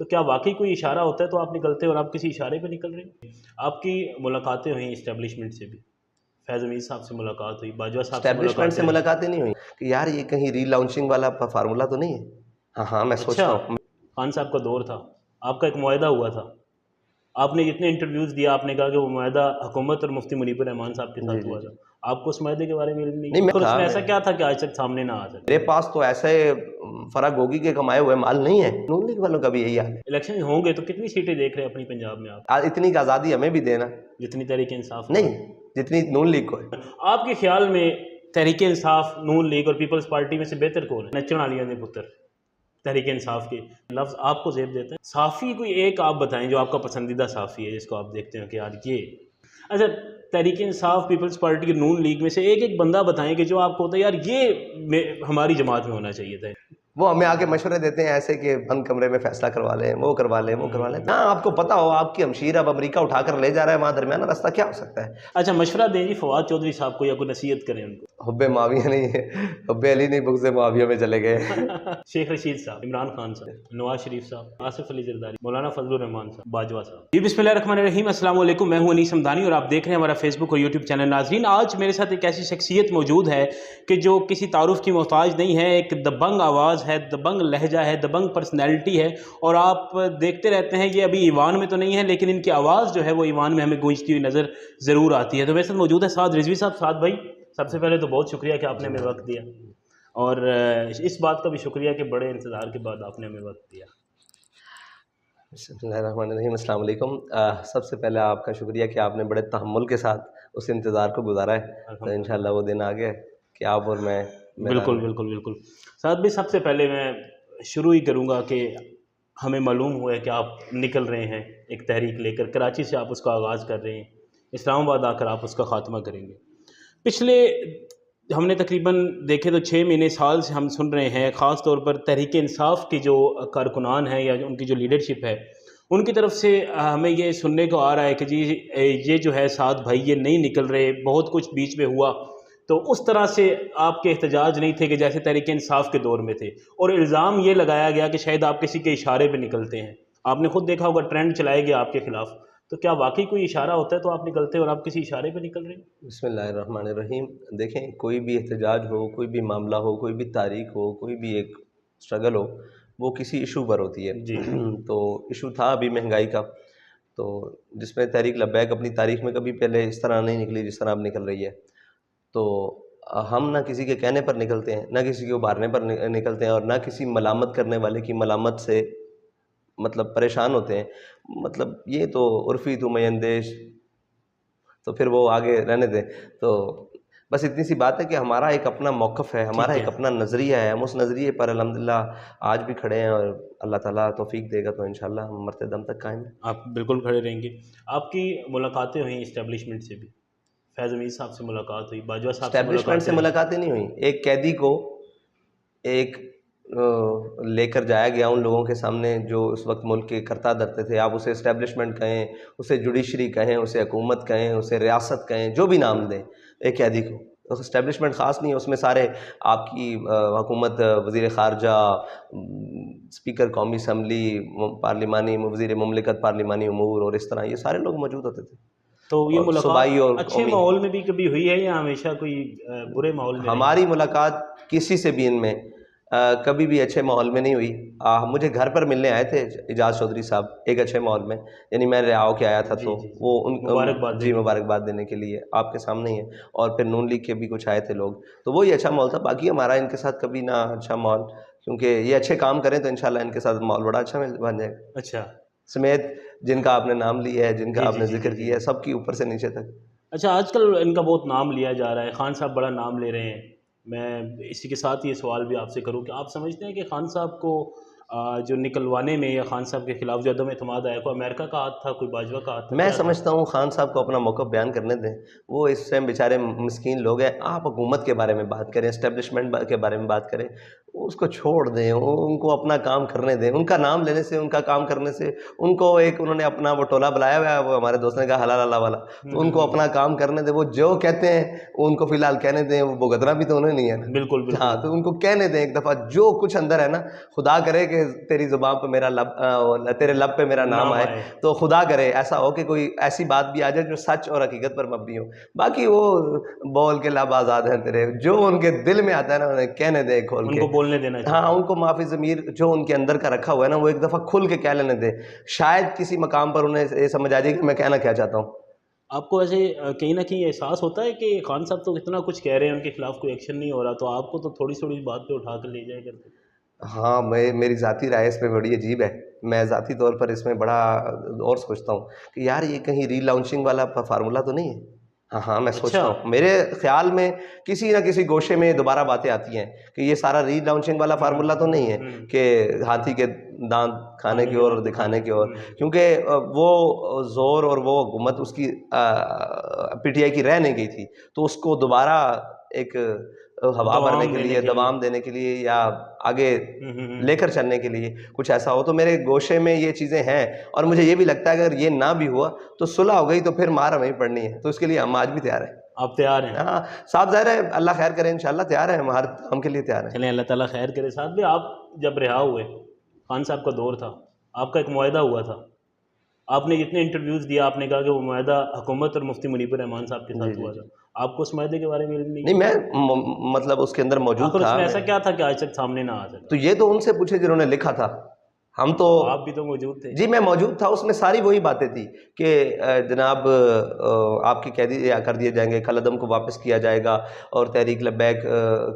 تو کیا واقعی کوئی اشارہ ہوتا ہے تو آپ نکلتے ہیں اور آپ کسی اشارے پہ نکل رہے ہیں؟ آپ کی ملاقاتیں ہوئیں اسٹیبلشمنٹ سے بھی، فیض امین صاحب سے ملاقات ہوئی، باجوہ صاحب سے اسٹیبلشمنٹ سے ملاقاتیں ہوئی۔ ملاقاتیں نہیں ہوئی کہ یار یہ کہیں ری لانچنگ والا فارمولا تو نہیں ہے؟ ہاں ہاں میں اچھا، سوچتا ہوں. خان صاحب کا دور تھا، آپ کا ایک معاہدہ ہوا تھا، آپ نے جتنے انٹرویوز دیا آپ نے کہا کہ وہ معاہدہ حکومت اور مفتی منیب الرحمان صاحب کے جی ساتھ جی ہوا جی تھا، آپ کو اس معاہدے کے بارے میں علم نہیں نہیں ہے؟ میں اور اس تھا میں ایسا کیا تھا کہ آج تک سامنے نہ آ سکے؟ میرے پاس تو ایسے فرا گوگی کے کمائے ہوئے مال نہیں ہے. نون لیگ والوں کا بھی یہی حال ہے. الیکشن ہوں گے تو کتنی سیٹیں دیکھ رہے ہیں اپنی پنجاب میں آپ؟ اتنی کا آزادی ہمیں بھی دینا جتنی تحریک انصاف کو نہیں جتنی نون لیگ کو ہے. آپ کے خیال میں تحریک انصاف، نون لیگ اور پیپلز پارٹی میں سے بہتر کون ہے؟ نچن علیہ نے پتر تحریک انصاف کے لفظ آپ کو زیب دیتا ہے. صافی کوئی ایک آپ بتائیں جو آپ کا پسندیدہ صافی ہے جس کو آپ دیکھتے ہیں کہ یار یہ اچھا تحریک انصاف، پیپلز پارٹی اور نون لیگ میں سے ایک ایک بندہ بتائیں کہ جو آپ کو ہوتا ہے یار یہ ہماری جماعت میں ہونا چاہیے تھا. وہ ہمیں آ کے مشورے دیتے ہیں ایسے کہ بند کمرے میں فیصلہ کروا لیں، وہ کروا لیں، وہ کروا لیں. ہاں آپ کو پتا ہو آپ کی ہمشیر اب امریکہ اٹھا کر لے جا رہا ہے، وہاں درمیانہ راستہ کیا ہو سکتا ہے؟ اچھا مشورہ دیں جی فواد چودھری صاحب کو یا کوئی نصیحت کریں ان کو. حب معاویہ نہیں ہے، حب علی نہیں، بغض معاویہ میں چلے گئے. شیخ رشید صاحب، عمران خان صاحب، نواز شریف صاحب، آصف علی زرداری، مولانا فضل الرحمان صاحب، باجوہ صاحب. جی بسم اللہ الرحمن الرحیم. السلام علیکم، میں ہوں انیس حمدانی اور آپ دیکھ رہے ہیں ہمارا فیس بک اور یوٹیوب چینل. ناظرین آج میرے ساتھ ایک ایسی شخصیت موجود ہے کہ جو کسی تعارف کی محتاج نہیں ہے، ایک دبنگ آواز ہے، دبنگ لہجہ ہے، دبنگ پرسنالٹی ہے اور آپ دیکھتے رہتے ہیں. یہ ابھی ایوان میں تو نہیں ہے لیکن ان کی آواز جو ہے وہ ایوان میں ہمیں گونجتی ہوئی نظر ضرور آتی ہے. تو میرے ساتھ موجود ہے سعد رضوی صاحب. سعد بھائی سب سے پہلے تو بہت شکریہ کہ آپ نے ہمیں وقت دیا اور اس بات کا بھی شکریہ کہ بڑے انتظار کے بعد آپ نے ہمیں وقت دیا. بسم اللہ الرحمن الرحیم. السلام علیکم. سب سے پہلے آپ کا شکریہ کہ آپ نے بڑے تحمل کے ساتھ اس انتظار کو گزارا ہے. تو انشاءاللہ وہ دن آ گیا کہ آپ اور میں بالکل بالکل بالکل. سعد بھائی سب سے پہلے میں شروع ہی کروں گا کہ ہمیں معلوم ہوا ہے کہ آپ نکل رہے ہیں ایک تحریک لے کر، کراچی سے آپ اس کا آغاز کر رہے ہیں، اسلام آباد آ کر آپ اس کا خاتمہ کریں گے. پچھلے ہم نے تقریباً دیکھے تو 6 مہینے سال سے ہم سن رہے ہیں، خاص طور پر تحریک انصاف کی جو کارکنان ہیں یا ان کی جو لیڈرشپ ہے ان کی طرف سے ہمیں یہ سننے کو آ رہا ہے کہ جی یہ جو ہے سعد بھائی یہ نہیں نکل رہے، بہت کچھ بیچ میں ہوا. تو اس طرح سے آپ کے احتجاج نہیں تھے کہ جیسے تحریک انصاف کے دور میں تھے، اور الزام یہ لگایا گیا کہ شاید آپ کسی کے اشارے پہ نکلتے ہیں. آپ نے خود دیکھا ہوگا ٹرینڈ چلائے گیا آپ کے خلاف. تو کیا واقعی کوئی اشارہ ہوتا ہے تو آپ نکلتے ہیں اور آپ کسی اشارے پہ نکل رہے ہیں؟ بسم اللہ الرحمن الرحیم. دیکھیں کوئی بھی احتجاج ہو، کوئی بھی معاملہ ہو، کوئی بھی تاریخ ہو، کوئی بھی ایک اسٹرگل ہو، وہ کسی ایشو پر ہوتی ہے. جی تو ایشو تھا ابھی مہنگائی کا، تو جس میں تحریک لبیک اپنی تاریخ میں کبھی پہلے اس طرح نہیں نکلی جس طرح اب نکل رہی ہے. تو ہم نہ کسی کے کہنے پر نکلتے ہیں، نہ کسی کو ابھارنے پر نکلتے ہیں، اور نہ کسی ملامت کرنے والے کی ملامت سے مطلب پریشان ہوتے ہیں. مطلب یہ تو عرفی تو میں اندیش، تو پھر وہ آگے رہنے دیں. تو بس اتنی سی بات ہے کہ ہمارا ایک اپنا موقف ہے، ہمارا ایک اپنا نظریہ ہے. ہم اس نظریے پر الحمدللہ آج بھی کھڑے ہیں اور اللہ تعالیٰ توفیق دے گا تو انشاءاللہ ہم مرتے دم تک قائم ہیں. آپ بالکل کھڑے رہیں گے. آپ کی ملاقاتیں ہوئیں اسٹیبلشمنٹ سے بھی، فیض امین صاحب سے ملاقات ہوئی، باجوہ صاحب سے اسٹیبلشمنٹ سے ملاقاتیں نہیں ہوئیں. ایک قیدی کو ایک لے کر جایا گیا ان لوگوں کے سامنے جو اس وقت ملک کے کرتا دھرتے تھے. آپ اسے اسٹیبلشمنٹ کہیں، اسے جوڈیشری کہیں، اسے حکومت کہیں، اسے ریاست کہیں، جو بھی نام دیں ایک قیدی کو. اسٹیبلشمنٹ خاص نہیں ہے، اس میں سارے آپ کی حکومت، وزیر خارجہ، اسپیکر قومی اسمبلی، پارلیمانی وزیر مملکت پارلیمانی امور اور اس طرح یہ سارے لوگ موجود ہوتے تھے. تو یہ اور ملاقات صوبائی اور اچھے قومی، ماحول میں بھی کبھی ہوئی ہے یا ہمیشہ کوئی برے ماحول میں رہی؟ ہماری ملاقات کسی سے بھی ان میں کبھی بھی اچھے ماحول میں نہیں ہوئی. مجھے گھر پر ملنے آئے تھے اعجاز چودھری صاحب ایک اچھے ماحول میں، یعنی میں رہا ہو کے آیا تھا. تو وہ مبارکباد جی مبارکباد دینے کے لیے آپ کے سامنے ہی ہے. اور پھر نون لیگ کے بھی کچھ آئے تھے لوگ، تو وہی اچھا ماحول تھا. باقی ہمارا ان کے ساتھ کبھی نہ اچھا ماحول، کیونکہ یہ اچھے کام کریں تو انشاءاللہ ان کے ساتھ ماحول بڑا اچھا بن جائے گا. اچھا سمیت جن کا آپ نے نام لیا ہے، جن کا آپ نے ذکر کیا ہے، سب کی اوپر سے نیچے تک. اچھا آج کل ان کا بہت نام لیا جا رہا ہے، خان صاحب بڑا نام لے رہے ہیں. میں اسی کے ساتھ یہ سوال بھی آپ سے کروں کہ آپ سمجھتے ہیں کہ خان صاحب کو جو نکلوانے میں یا خان صاحب کے خلاف جو عدم اعتماد آیا، کوئی امریکہ کا ہاتھ تھا، کوئی باجوہ کا ہاتھ تھا؟ میں سمجھتا ہوں خان صاحب کو اپنا موقف بیان کرنے دیں. وہ اس ٹائم بیچارے مسکین لوگ ہیں. آپ حکومت کے بارے میں بات کریں، اسٹیبلشمنٹ کے بارے میں بات کریں، اس کو چھوڑ دیں، ان کو اپنا کام کرنے دیں. ان کا نام لینے سے، ان کا کام کرنے سے ان کو ایک انہوں نے اپنا وہ ٹولہ بلایا ہوا ہے، وہ ہمارے دوست نے کہا حلال اللہ والا، تو ان کو اپنا کام کرنے دیں. وہ جو کہتے ہیں ان کو فی الحال کہنے دیں. وہ بھگتنا بھی تو انہیں نہیں ہے نا. بالکل ہاں تو ان کو کہنے دیں ایک دفعہ جو کچھ اندر ہے نا. خدا کرے کہ تیری زبان پہ میرا لب تیرے لب پہ میرا نام آئے، تو خدا کرے ایسا ہو کہ کوئی ایسی بات بھی آ جائے جو سچ اور حقیقت پر مبنی ہو. باقی وہ بول کے لب آزاد ہیں تیرے، جو ان کے دل میں آتا ہے نا انہیں کہنے دے کھول کے، ان کو بولنے دینا چاہیے. ہاں ان کو معافی ضمیر جو ان کے اندر کا رکھا ہوا ہے نا وہ ایک دفعہ کھل کے کہہ لینے دے، شاید کسی مقام پر انہیں یہ سمجھ آ جائے کہ میں کہنا کیا چاہتا ہوں. آپ کو ایسے کہیں نہ کہیں احساس ہوتا ہے کہ خان صاحب تو اتنا کچھ کہہ رہے ہیں، ان کے خلاف کوئی ایکشن نہیں ہو رہا، تو آپ کو تو تھوڑی تھوڑی بات پہ اٹھا کر لے جائے کرتے؟ ہاں میری ذاتی رائے اس میں بڑی عجیب ہے. میں ذاتی طور پر اس میں بڑا اور سوچتا ہوں کہ یار یہ کہیں ری لانچنگ والا فارمولہ تو نہیں ہے. ہاں میں سوچتا ہوں، میرے خیال میں کسی نہ کسی گوشے میں دوبارہ باتیں آتی ہیں کہ یہ سارا ری لانچنگ والا فارمولہ تو نہیں ہے کہ ہاتھی کے دانت کھانے کی اور دکھانے کی اور، کیونکہ وہ زور اور وہ حکومت اس کی پی ٹی آئی کی رہ نہیں گئی تھی، تو اس کو دوبارہ ایک ہوا بھرنے کے لیے، دوام دینے کے لیے یا آگے لے کر چلنے کے لیے کچھ ایسا ہو. تو میرے گوشے میں یہ چیزیں ہیں، اور مجھے یہ بھی لگتا ہے اگر یہ نہ بھی ہوا تو صلح ہو گئی تو پھر مار ہمیں پڑنی ہے، تو اس کے لیے ہم آج بھی تیار ہیں. آپ تیار ہیں؟ ہاں صاحب، ظاہر ہے اللہ خیر کرے، انشاءاللہ تیار ہیں، ہم ہر کام کے لیے تیار ہیں. چلیں اللہ تعالیٰ خیر کرے. ساتھ بھی آپ جب رہا ہوئے، خان صاحب کا دور تھا، آپ کا ایک معاہدہ ہوا تھا، آپ نے جتنے انٹرویوز دیا آپ نے کہا کہ وہ معاہدہ حکومت اور مفتی منیب الرحمان صاحب کے ساتھ ہوا تھا. آپ کو اس معاہدے کے بارے میں علم نہیں؟ میں مطلب اس کے اندر موجود آخر تھا. اس میں ایسا کیا تھا کہ آج تک سامنے نہ آ سکا؟ تو یہ تو ان سے پوچھے جنہوں نے لکھا تھا. ہم تو آپ بھی تو موجود تھے. جی میں موجود تھا، اس میں ساری وہی باتیں تھی کہ جناب آپ کی قیدی کر دیے جائیں گے، کالعدم کو واپس کیا جائے گا، اور تحریک لبیک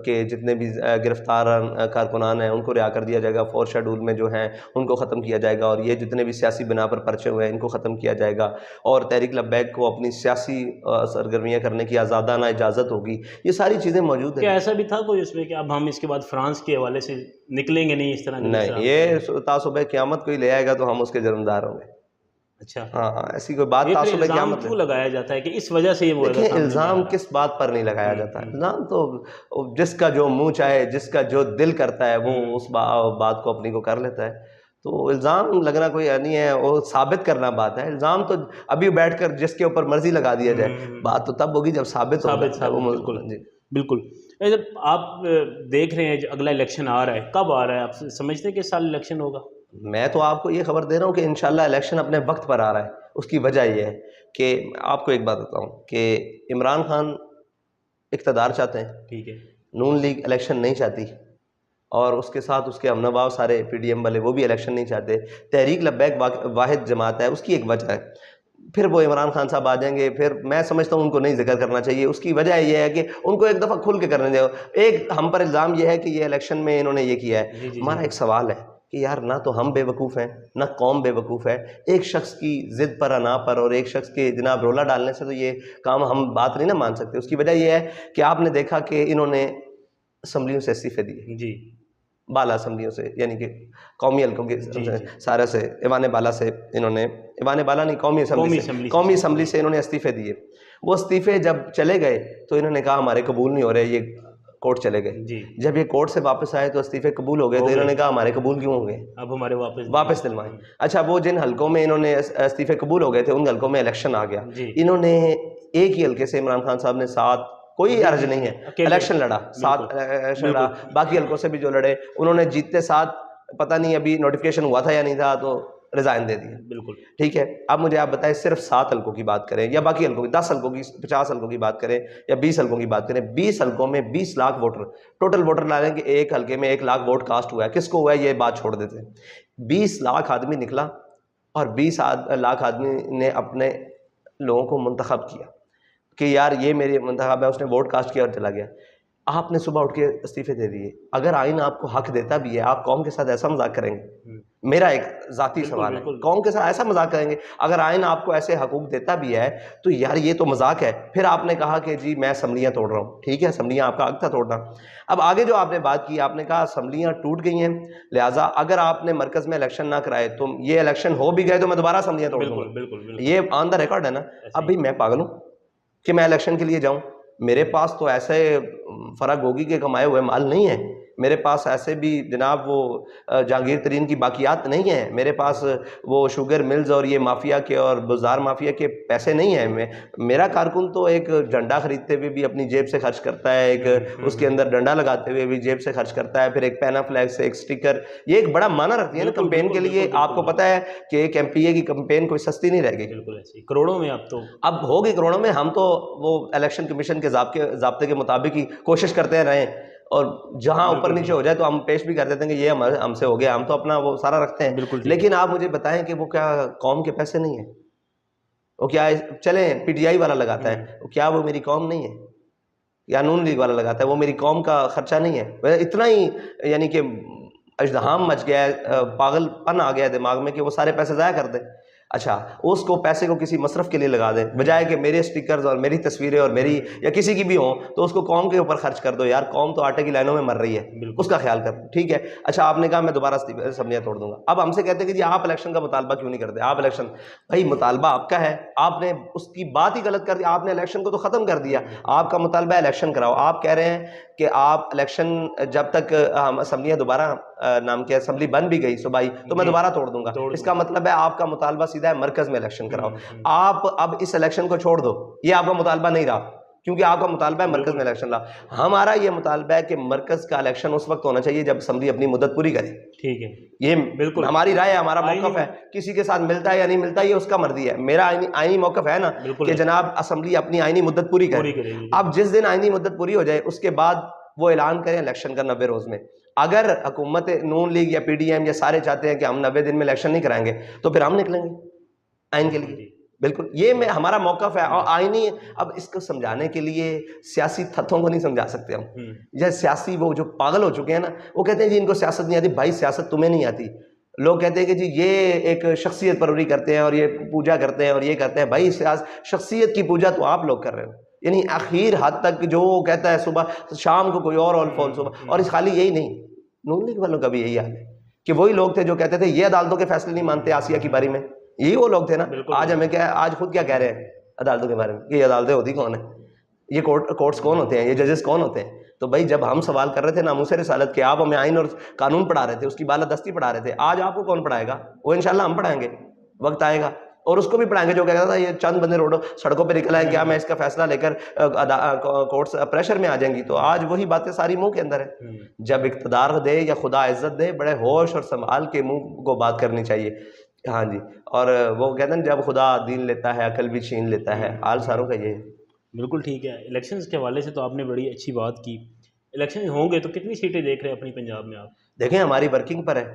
کے جتنے بھی گرفتار کارکنان ہیں ان کو رہا کر دیا جائے گا، 4 شیڈول میں جو ہیں ان کو ختم کیا جائے گا، اور یہ جتنے بھی سیاسی بنا پر پرچے ہوئے ہیں ان کو ختم کیا جائے گا، اور تحریک لبیک کو اپنی سیاسی سرگرمیاں کرنے کی آزادانہ اجازت ہوگی. یہ ساری چیزیں موجود ہیں. کیا ایسا بھی تھا کوئی اس میں کہ اب ہم اس کے بعد فرانس کے حوالے سے نکلیں گے نہیں اس طرح؟ نہیں، یہ صبح قیامت کوئی لے آئے گا تو ہم اس کے جرمدار ہوں گے. اچھا ہاں ایسی کوئی بات تعصب قیامت کیوں لگایا جاتا ہے کہ اس وجہ سے یہ معاہدہ؟ دیکھیں الزام کس بات پر نہیں لگایا جاتا ہے. الزام تو جس کا جو منہ چاہے، جس کا جو دل کرتا ہے وہ اس بات کو اپنی کو کر لیتا ہے. تو الزام لگنا کوئی نہیں ہے، وہ ثابت کرنا بات ہے. الزام تو ابھی بیٹھ کر جس کے اوپر مرضی لگا دیا جائے، بات تو تب ہوگی جب ثابت ہوگا. بالکل. جب آپ دیکھ رہے ہیں اگلا الیکشن آ رہا ہے، کب آ رہا ہے؟ آپ سمجھتے ہیں کہ اس سال الیکشن ہوگا؟ میں تو آپ کو یہ خبر دے رہا ہوں کہ انشاءاللہ الیکشن اپنے وقت پر آ رہا ہے. اس کی وجہ یہ ہے کہ آپ کو ایک بات بتاؤں کہ عمران خان اقتدار چاہتے ہیں، ٹھیک ہے، نون لیگ الیکشن نہیں چاہتی، اور اس کے ساتھ اس کے ہم نوا سارے پی ڈی ایم والے وہ بھی الیکشن نہیں چاہتے. تحریک لبیک واحد جماعت ہے، اس کی ایک وجہ ہے. پھر وہ عمران خان صاحب آ جائیں گے، پھر میں سمجھتا ہوں ان کو نہیں ذکر کرنا چاہیے. اس کی وجہ یہ ہے کہ ان کو ایک دفعہ کھل کے کرنے دیں. ایک ہم پر الزام یہ ہے کہ یہ الیکشن میں انہوں نے یہ کیا ہے. ہمارا ایک سوال ہے کہ یار نہ تو ہم بے وقوف ہیں نہ قوم بے وقوف ہے. ایک شخص کی ضد پر انا پر اور ایک شخص کے جناب رولا ڈالنے سے تو یہ کام ہم بات نہیں نہ مان سکتے. اس کی وجہ یہ ہے کہ آپ نے دیکھا کہ انہوں نے اسمبلیوں سے استعفے دیے، جی بالا اسمبلیوں سے، یعنی کہ قومی حلقوں کے سارے سے، ایوان بالا سے انہوں نے، ایوان بالا نہیں قومی اسمبلی سے انہوں نے استعفے دیے. وہ استعفے جب چلے گئے تو انہوں نے کہا ہمارے قبول نہیں ہو رہے، یہ کورٹ چلے گئے. جب یہ کورٹ سے واپس آئے تو استعفے قبول ہو گئے، تو انہوں نے کہا ہمارے قبول کیوں ہو گئے، اب ہمارے واپس دلوائیں. اچھا وہ جن حلقوں میں انہوں نے استعفے قبول ہو گئے تھے ان حلقوں میں الیکشن آ گیا. انہوں نے ایک ہی حلقے سے عمران خان صاحب نے 7 کوئی عرض نہیں ہے الیکشن لڑا، 7 الیکشن لڑا. باقی حلقوں سے بھی جو لڑے انہوں نے جیتتے 7، پتہ نہیں ابھی نوٹیفیکیشن ہوا تھا یا نہیں تھا، تو ریزائن دے دیا. بالکل ٹھیک ہے. اب مجھے آپ بتائیں صرف 7 حلقوں کی بات کریں یا باقی حلقوں کی 10 حلقوں کی، 50 حلقوں کی بات کریں یا 20 حلقوں کی بات کریں، 20 حلقوں میں 20 لاکھ ووٹر ٹوٹل ووٹر لا لیں کہ ایک حلقے میں 1 لاکھ ووٹ کاسٹ ہوا ہے. کس کو ہوا ہے یہ بات چھوڑ دیتے ہیں. 20 لاکھ آدمی نکلا اور 20 لاکھ آدمی نے اپنے لوگوں کو منتخب کیا کہ یار یہ میری منتخب ہے، اس نے ووٹ کاسٹ کیا اور چلا گیا. آپ نے صبح اٹھ کے استعفے دے دیے. اگر آئین آپ کو حق دیتا بھی ہے، آپ قوم کے ساتھ ایسا مذاق کریں گے؟ میرا ایک ذاتی سوال ہے، قوم کے ساتھ ایسا مذاق کریں گے؟ اگر آئین آپ کو ایسے حقوق دیتا بھی ہے تو یار یہ تو مذاق ہے. پھر آپ نے کہا کہ جی میں اسمبلیاں توڑ رہا ہوں. ٹھیک ہے، اسمبلیاں آپ کا حق تھا توڑنا. اب آگے جو آپ نے بات کی، آپ نے کہا اسمبلیاں ٹوٹ گئی ہیں، لہٰذا اگر آپ نے مرکز میں الیکشن نہ کرائے تو یہ الیکشن ہو بھی گئے تو میں دوبارہ اسمبلیاں توڑ دوں گا. یہ آن دا ریکارڈ ہے نا. اب بھی میں پاگل ہوں کہ میں الیکشن کے لیے جاؤں؟ میرے پاس تو ایسے فرا گوگی کے کمائے ہوئے مال نہیں ہے میرے پاس ایسے بھی جناب وہ جہانگیر ترین کی باقیات نہیں ہیں، میرے پاس وہ شوگر ملز اور یہ مافیا کے اور بازار مافیا کے پیسے نہیں ہیں. میرا کارکن تو ایک جھنڈا خریدتے ہوئے بھی اپنی جیب سے خرچ کرتا ہے، ایک اس کے اندر ڈنڈا لگاتے ہوئے بھی جیب سے خرچ کرتا ہے، پھر ایک پینا فلیگ سے ایک سٹیکر، یہ ایک بڑا معنی رکھتی ہے نا کمپین کے لیے. آپ کو پتا ہے کہ ایک ایم پی اے کی کمپین کوئی سستی نہیں رہ گئی، بالکل ایسے کروڑوں میں اب ہوگی کروڑوں میں. ہم تو وہ الیکشن کمیشن کے ضابطے کے مطابق ہی کوشش کرتے رہے، اور جہاں اوپر نیچے ہو جائے تو ہم پیش بھی کر دیتے ہیں کہ یہ ہم سے ہو گیا، ہم تو اپنا وہ سارا رکھتے ہیں. لیکن آپ مجھے بتائیں کہ وہ کیا قوم کے پیسے نہیں ہیں؟ وہ کیا چلیں پی ٹی آئی والا لگاتا ہے، کیا وہ میری قوم نہیں ہے؟ یا نون لیگ والا لگاتا ہے، وہ میری قوم کا خرچہ نہیں ہے؟ اتنا ہی یعنی کہ اژدہام مچ گیا ہے، پاگل پن آ گیا ہے دماغ میں کہ وہ سارے پیسے ضائع کر دیں. اچھا اس کو پیسے کو کسی مصرف کے لیے لگا دیں، بجائے کہ میرے سٹیکرز اور میری تصویریں اور میری یا کسی کی بھی ہوں تو اس کو قوم کے اوپر خرچ کر دو. یار قوم تو آٹے کی لائنوں میں مر رہی ہے، اس کا خیال کر. ٹھیک ہے، اچھا آپ نے کہا میں دوبارہ اسمبلیاں توڑ دوں گا. اب ہم سے کہتے ہیں کہ جی آپ الیکشن کا مطالبہ کیوں نہیں کرتے؟ آپ الیکشن، بھائی مطالبہ آپ کا ہے، آپ نے اس کی بات ہی غلط کر دی. آپ نے الیکشن کو تو ختم کر دیا. آپ کا مطالبہ الیکشن کراؤ. آپ کہہ رہے ہیں کہ آپ الیکشن جب تک اسمبلیاں دوبارہ نام کیا اسمبلی بن بھی گئی صوبائی تو میں دوبارہ توڑ دوں گا. اس کا مطلب ہے آپ کا مطالبہ سیدھا ہے مرکز میں الیکشن کراؤ. آپ اب اس الیکشن کو چھوڑ دو، یہ آپ کا مطالبہ نہیں رہا کیونکہ آپ کا مطالبہ ہے مرکز میں الیکشن لا. ہمارا یہ مطالبہ ہے کہ مرکز کا الیکشن اس وقت ہونا چاہیے جب اسمبلی اپنی مدت پوری کرے. ٹھیک ہے، یہ بالکل ہماری رائے ہے، ہمارا موقف ہے. کسی کے ساتھ ملتا ہے یا نہیں ملتا یہ اس کا مرضی ہے. میرا آئینی موقف ہے نا کہ جناب اسمبلی اپنی آئینی مدت پوری کرے. اب جس دن آئینی مدت پوری ہو جائے اس کے بعد وہ اعلان کریں الیکشن کا 90 روز میں. اگر حکومت نون لیگ یا پی ڈی ایم یا سارے چاہتے ہیں کہ ہم 90 دن میں الیکشن نہیں کرائیں گے تو پھر ہم نکلیں گے آئین کے لیے. بالکل یہ ہمارا موقف ہے. اور آئینی اب اس کو سمجھانے کے لیے سیاسی تھتوں کو نہیں سمجھا سکتے ہم. یہ سیاسی وہ جو پاگل ہو چکے ہیں نا، وہ کہتے ہیں جی ان کو سیاست نہیں آتی. بھائی سیاست تمہیں نہیں آتی. لوگ کہتے ہیں کہ جی یہ ایک شخصیت پروری کرتے ہیں اور یہ پوجا کرتے ہیں اور یہ کرتے ہیں. بھائی شخصیت کی پوجا تو آپ لوگ کر رہے ہو. یعنی آخر حد تک جو کہتا ہے صبح شام کو کوئی اور فول صبح. اور اس خالی یہی نہیں، نون لیگ والوں کا بھی یہی حال ہے کہ وہی لوگ تھے جو کہتے تھے یہ عدالتوں کے فیصلے نہیں مانتے آسیہ کی باری میں. یہی وہ لوگ تھے نا. آج ہمیں کیا، آج خود کیا کہہ رہے ہیں عدالتوں کے بارے میں کہ یہ عدالتیں ہوتی کون ہیں، یہ کورٹس کون ہوتے ہیں، یہ ججز کون ہوتے ہیں. تو بھائی جب ہم سوال کر رہے تھے ناموس رسالت کے، آپ ہمیں آئین اور قانون پڑھا رہے تھے، اس کی بالادستی پڑھا رہے تھے. آج آپ کو کون پڑھائے گا؟ وہ انشاءاللہ ہم پڑھائیں گے، وقت آئے گا. اور اس کو بھی پڑھائیں گے جو کہتا تھا یہ چند بندے سڑکوں پہ نکل آئیں، کیا میں اس کا فیصلہ لے کر کورٹس پریشر میں آ جائیں گی. تو آج وہی باتیں ساری منہ کے اندر ہے. جب اقتدار دے یا خدا عزت دے، بڑے ہوش اور سنبھال کے منہ کو بات کرنی چاہیے. ہاں جی. اور وہ کہتے ہیں جب خدا دین لیتا ہے عقل بھی چھین لیتا ہے. حال ساروں کا یہ ہے. بالکل ٹھیک ہے. الیکشنز کے حوالے سے تو آپ نے بڑی اچھی بات کی. الیکشن ہوں گے تو کتنی سیٹیں دیکھ رہے ہیں اپنی پنجاب میں آپ؟ دیکھیں ہماری ورکنگ پر ہے،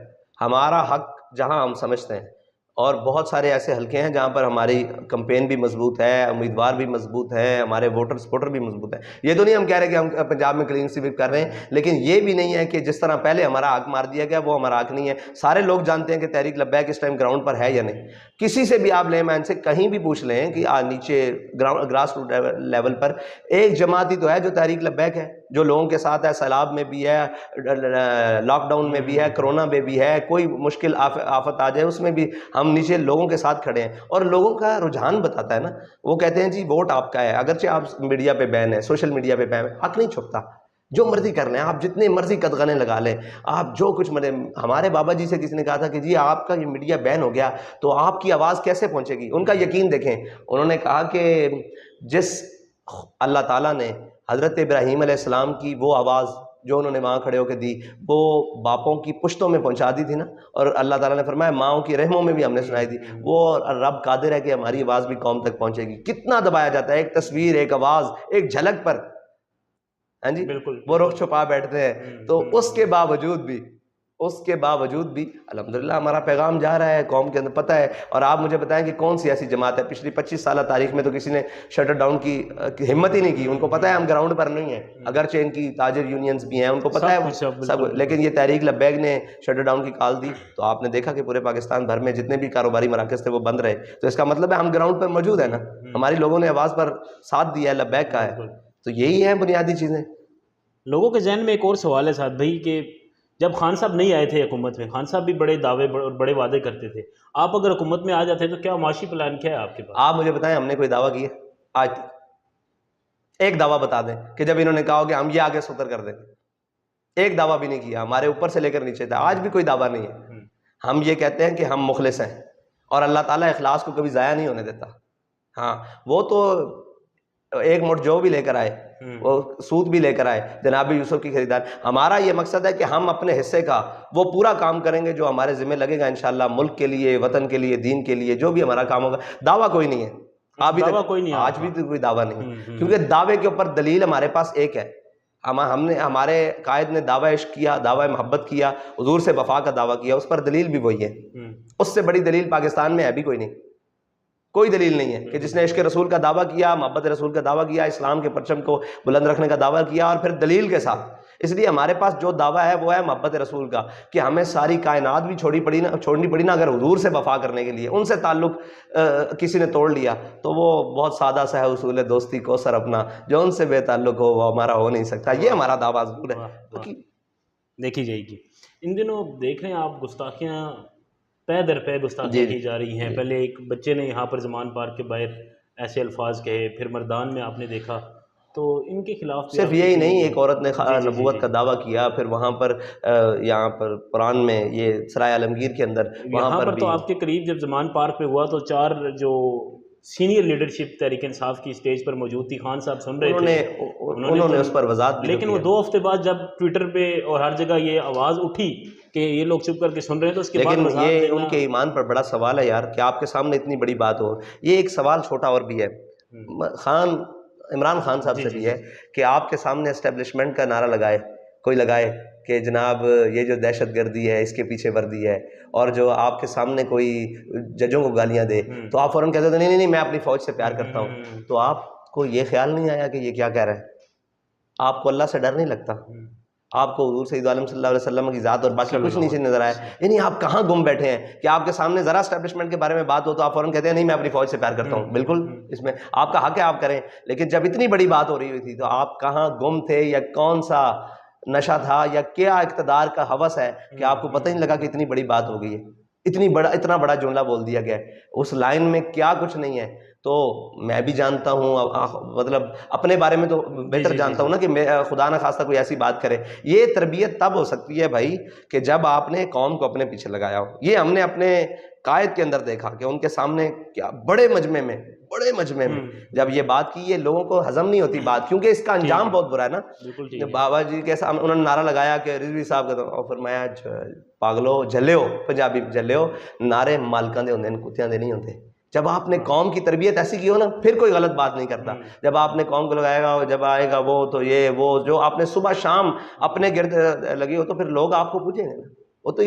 ہمارا حق جہاں ہم سمجھتے ہیں. اور بہت سارے ایسے حلقے ہیں جہاں پر ہماری کمپین بھی مضبوط ہے، امیدوار بھی مضبوط ہے، ہمارے ووٹر سپورٹر بھی مضبوط ہے. یہ تو نہیں ہم کہہ رہے کہ ہم پنجاب میں کلین سویپ کر رہے ہیں، لیکن یہ بھی نہیں ہے کہ جس طرح پہلے ہمارا حق مار دیا گیا وہ ہمارا حق نہیں ہے. سارے لوگ جانتے ہیں کہ تحریک لبیک اس ٹائم گراؤنڈ پر ہے یا نہیں. کسی سے بھی آپ لیں مین سے کہیں بھی پوچھ لیں کہ نیچے گراس روٹ لیول پر ایک جماعت ہی تو ہے جو تحریک لبیک ہے، جو لوگوں کے ساتھ ہے. سیلاب میں بھی ہے، لاک ڈاؤن میں بھی ہے، کرونا میں بھی ہے، کوئی مشکل آفت آ جائے اس میں بھی ہم نیچے لوگوں کے ساتھ کھڑے ہیں. اور لوگوں کا رجحان بتاتا ہے نا. وہ کہتے ہیں جی ووٹ آپ کا ہے، اگرچہ آپ میڈیا پہ بین ہے، سوشل میڈیا پہ بین ہے، حق نہیں چھپتا. جو مرضی کر لیں آپ، جتنے مرضی قدغنے لگا لیں آپ، جو کچھ ہمارے بابا جی سے کسی نے کہا تھا کہ جی آپ کا یہ میڈیا بین ہو گیا تو آپ کی آواز کیسے پہنچے گی. ان کا یقین دیکھیں. انہوں نے کہا کہ جس اللہ تعالیٰ نے حضرت ابراہیم علیہ السلام کی وہ آواز جو انہوں نے وہاں کھڑے ہو کے دی وہ باپوں کی پشتوں میں پہنچا دی تھی نا، اور اللہ تعالیٰ نے فرمایا ماؤں کی رحموں میں بھی ہم نے سنائی دی. وہ رب قادر ہے کہ ہماری آواز بھی قوم تک پہنچے گی. کتنا دبایا جاتا ہے ایک تصویر، ایک آواز، ایک جھلک پر. ہاں جی، وہ رخ چھپا بیٹھتے ہیں. تو اس کے باوجود بھی الحمدللہ ہمارا پیغام جا رہا ہے قوم کے اندر، پتہ ہے. اور آپ مجھے بتائیں کہ کون سی ایسی جماعت ہے پچھلی 25 سالہ تاریخ میں تو کسی نے شٹر ڈاؤن کی ہمت ہی نہیں کی. ان کو پتہ ہے ہم گراؤنڈ پر نہیں ہیں، اگرچہ ان کی تاجر یونینز بھی ہیں، ان کو پتہ ہے سب. لیکن یہ تحریک لبیک نے شٹر ڈاؤن کی کال دی تو آپ نے دیکھا کہ پورے پاکستان بھر میں جتنے بھی کاروباری مراکز تھے وہ بند رہے. تو اس کا مطلب ہے ہم گراؤنڈ پر موجود ہیں نا، ہماری لوگوں نے آواز پر ساتھ دیا ہے، لبیک کا ہے. تو یہی ہیں بنیادی چیزیں. لوگوں کے ذہن میں ایک اور سوال ہے سعد بھائی کہ جب خان صاحب نہیں آئے تھے حکومت میں، خان صاحب بھی بڑے دعوے اور بڑے وعدے کرتے تھے. آپ اگر حکومت میں آ جاتے ہیں تو کیا معاشی پلان کیا ہے آپ کے پاس؟ آپ مجھے بتائیں ہم نے کوئی دعویٰ کیا آج تک؟ ایک دعویٰ بتا دیں کہ جب انہوں نے کہا کہ ہم یہ آگے ستر کر دیں. ایک دعویٰ بھی نہیں کیا, ہمارے اوپر سے لے کر نیچے تھا, آج بھی کوئی دعویٰ نہیں ہے. ہم یہ کہتے ہیں کہ ہم مخلص ہیں, اور اللہ تعالیٰ اخلاص کو کبھی ضائع نہیں ہونے دیتا. ہاں وہ تو ایک مٹھ جو بھی لے کر آئے, وہ سود بھی لے کر آئے, جناب یوسف کی خریدار. ہمارا یہ مقصد ہے کہ ہم اپنے حصے کا وہ پورا کام کریں گے جو ہمارے ذمہ لگے گا انشاءاللہ, ملک کے لیے, وطن کے لیے, دین کے لیے, جو بھی ہمارا کام ہوگا. دعویٰ کوئی نہیں ہے ابھی تک, آج بھی تو کوئی دعویٰ نہیں, کیونکہ دعوے کے اوپر دلیل ہمارے پاس ایک ہے. ہم نے, ہمارے قائد نے دعویٰ عشق کیا, دعویٰ محبت کیا, حضور سے وفا کا دعویٰ کیا, اس پر دلیل بھی وہی ہے. اس سے بڑی دلیل پاکستان میں ہے بھی کوئی نہیں, کوئی دلیل نہیں ہے کہ جس نے عشق رسول کا دعویٰ کیا, محبت رسول کا دعویٰ کیا, اسلام کے پرچم کو بلند رکھنے کا دعویٰ کیا, اور پھر دلیل کے ساتھ. اس لیے ہمارے پاس جو دعویٰ ہے وہ ہے محبت رسول کا, کہ ہمیں ساری کائنات بھی چھوڑنی پڑی نا اگر حضور سے وفا کرنے کے لیے. ان سے تعلق کسی نے توڑ لیا تو وہ بہت سادہ سا ہے اصول دوستی کو سر اپنا, جو ان سے بے تعلق ہو وہ ہمارا ہو نہیں سکتا. یہ ہمارا دعویٰ ضرور ہے. دیکھی جائے گی. ان دنوں دیکھ رہے ہیں آپ گستاخیاں پے در پے گستاخیاں کی جا رہی ہیں. پہلے ایک بچے نے یہاں پر زمان پارک کے باہر ایسے الفاظ کہے, پھر مردان میں آپ نے دیکھا, تو ان کے خلاف صرف یہی نہیں, ایک عورت نے نبوت کا دعویٰ کیا, پھر وہاں پر یہاں پر قرآن میں یہ سرائے عالمگیر کے اندر وہاں پر تو آپ کے قریب جب زمان پارک پہ ہوا تو 4 جو سینئر لیڈرشپ تحریک انصاف کی اسٹیج پر موجود تھی, خان صاحب سن رہے تھے, انہوں نے اس پر وضاحت بھی, لیکن وہ 2 ہفتے بعد جب ٹویٹر پہ اور ہر جگہ یہ آواز اٹھی کہ یہ لوگ چپ کر کے سن رہے ہیں, تو اس کے بعد لیکن یہ ان کے ایمان پر بڑا سوال ہے یار, کہ آپ کے سامنے اتنی بڑی بات ہو. یہ ایک سوال چھوٹا اور بھی ہے عمران خان صاحب سے بھی ہے, کہ آپ کے سامنے اسٹیبلشمنٹ کا نعرہ کوئی لگائے کہ جناب یہ جو دہشت گردی ہے اس کے پیچھے وردی ہے, اور جو آپ کے سامنے کوئی ججوں کو گالیاں دے تو آپ فوراً کہتے ہیں نہیں میں اپنی فوج سے پیار کرتا ہوں. تو آپ کو یہ خیال نہیں آیا کہ یہ کیا کہہ رہا ہے؟ آپ کو اللہ سے ڈر نہیں لگتا؟ آپ کو حضور سید عالم صلی اللہ علیہ وسلم کی ذات اور باقی کچھ نہیں نظر آیا؟ یعنی آپ کہاں گم بیٹھے ہیں کہ آپ کے سامنے ذرا اسٹیبلشمنٹ کے بارے میں بات ہو تو آپ فوراً کہتے ہیں نہیں میں اپنی فوج سے پیار کرتا ہوں. بالکل اس میں آپ کا حق ہے, آپ کریں, لیکن جب اتنی بڑی بات ہو رہی ہوئی تھی تو آپ کہاں گم تھے, یا کون سا نشہ تھا, یا کیا اقتدار کا ہوس ہے کہ آپ کو پتہ نہیں لگا کہ اتنی بڑی بات ہو گئی ہے, اتنا بڑا جملہ بول دیا گیا ہے, اس لائن میں کیا کچھ نہیں ہے. تو میں بھی جانتا ہوں, مطلب اپنے بارے میں تو بہتر جانتا ہوں نا, کہ خدا نہ خواستہ کوئی ایسی بات کرے. یہ تربیت تب ہو سکتی ہے بھائی کہ جب آپ نے قوم کو اپنے پیچھے لگایا ہو. یہ ہم نے اپنے قائد کے اندر دیکھا کہ ان کے سامنے کیا بڑے مجمع میں جب یہ بات کی, یہ لوگوں کو ہضم نہیں ہوتی بات, کیونکہ اس کا انجام بہت برا ہے نا. جب بابا جی کے سامنے انہوں نے نعرہ لگایا کہ رضوی صاحب کا, اور فرمایا پاگلو جھلے ہو, پنجابی جھلے ہو, نعرے مالکاں دے ہوندے ہیں, کتیاں دے نہیں ہوتے. جب آپ نے قوم کی تربیت ایسی کی ہو نا, پھر کوئی غلط بات نہیں کرتا. جب آپ نے قوم کو لگائے گا, جب آئے گا وہ تو یہ وہ جو آپ نے صبح شام اپنے گرد لگی ہو, تو پھر لوگ آپ کو پوچھیں گے نا. وہ تو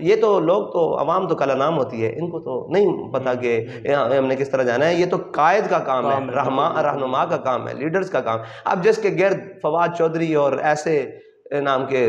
یہ تو لوگ تو عوام تو کلا نام ہوتی ہے, ان کو تو نہیں پتا کہ ہم نے کس طرح جانا ہے. یہ تو قائد کا کام ہے, رہنما کا کام ہے, لیڈرز کا کام. اب جس کے گرد فواد چودھری اور ایسے نام کے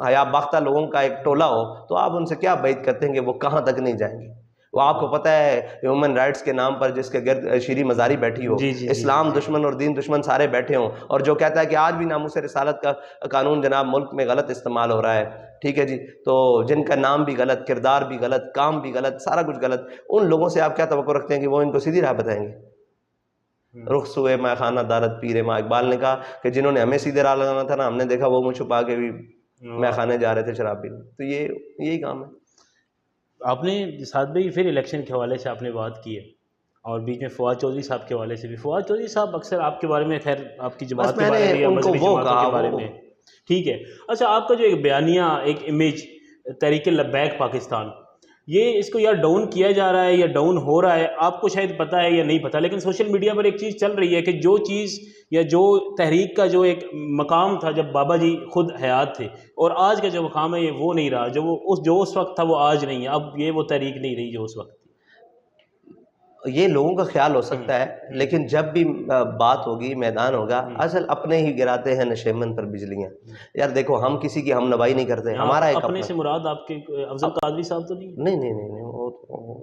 حیا باختہ لوگوں کا ایک ٹولہ ہو, تو آپ ان سے کیا بعید کرتے ہیں کہ وہ کہاں تک نہیں جائیں گے. وہ آپ کو پتہ ہے ہیومن رائٹس کے نام پر جس کے گرد شیریں مزاری بیٹھی ہو, اسلام دشمن اور دین دشمن سارے بیٹھے ہوں, اور جو کہتا ہے کہ آج بھی ناموس رسالت کا قانون جناب ملک میں غلط استعمال ہو رہا ہے, ٹھیک ہے جی, تو جن کا نام بھی غلط, کردار بھی غلط, کام بھی غلط, سارا کچھ غلط, ان لوگوں سے آپ کیا توقع رکھتے ہیں کہ وہ ان کو سیدھی راہ بتائیں گے؟ رخ سوئے میں خانہ دارت پیر ماں, اقبال نے کہا کہ جنہوں نے ہمیں سیدھے راہ لگانا تھا نا, ہم نے دیکھا وہ منہ چھپا کے بھی میں خانے جا رہے تھے شراب پینے. تو یہی کام ہے. آپ نے ساتھ بھائی پھر الیکشن کے حوالے سے آپ نے بات کی ہے, اور بیچ میں فواد چودھری صاحب کے حوالے سے بھی. فواد چودھری صاحب اکثر آپ کے بارے میں, خیر آپ کی جماعت کے بارے میں یا مذہبی جماعتوں کے بارے میں, ٹھیک ہے. اچھا, آپ کا جو ایک بیانیہ, ایک امیج تحریک لبیک پاکستان, یہ اس کو یا ڈاؤن کیا جا رہا ہے یا ڈاؤن ہو رہا ہے, آپ کو شاید پتہ ہے یا نہیں پتہ, لیکن سوشل میڈیا پر ایک چیز چل رہی ہے کہ جو چیز یا جو تحریک کا جو ایک مقام تھا جب بابا جی خود حیات تھے, اور آج کا جو مقام ہے یہ وہ نہیں رہا. جو اس وقت تھا وہ آج نہیں ہے. اب یہ وہ تحریک نہیں رہی جو اس وقت تھی. یہ لوگوں کا خیال ہو سکتا ہے, لیکن جب بھی بات ہوگی, میدان ہوگا, اصل اپنے ہی گراتے ہیں نشیمن پر بجلیاں. یار دیکھو, ہم کسی کی ہم نوائی نہیں کرتے. ہمارا ایک اپنے سے مراد آپ کے افضل قادری صاحب تو نہیں؟ وہ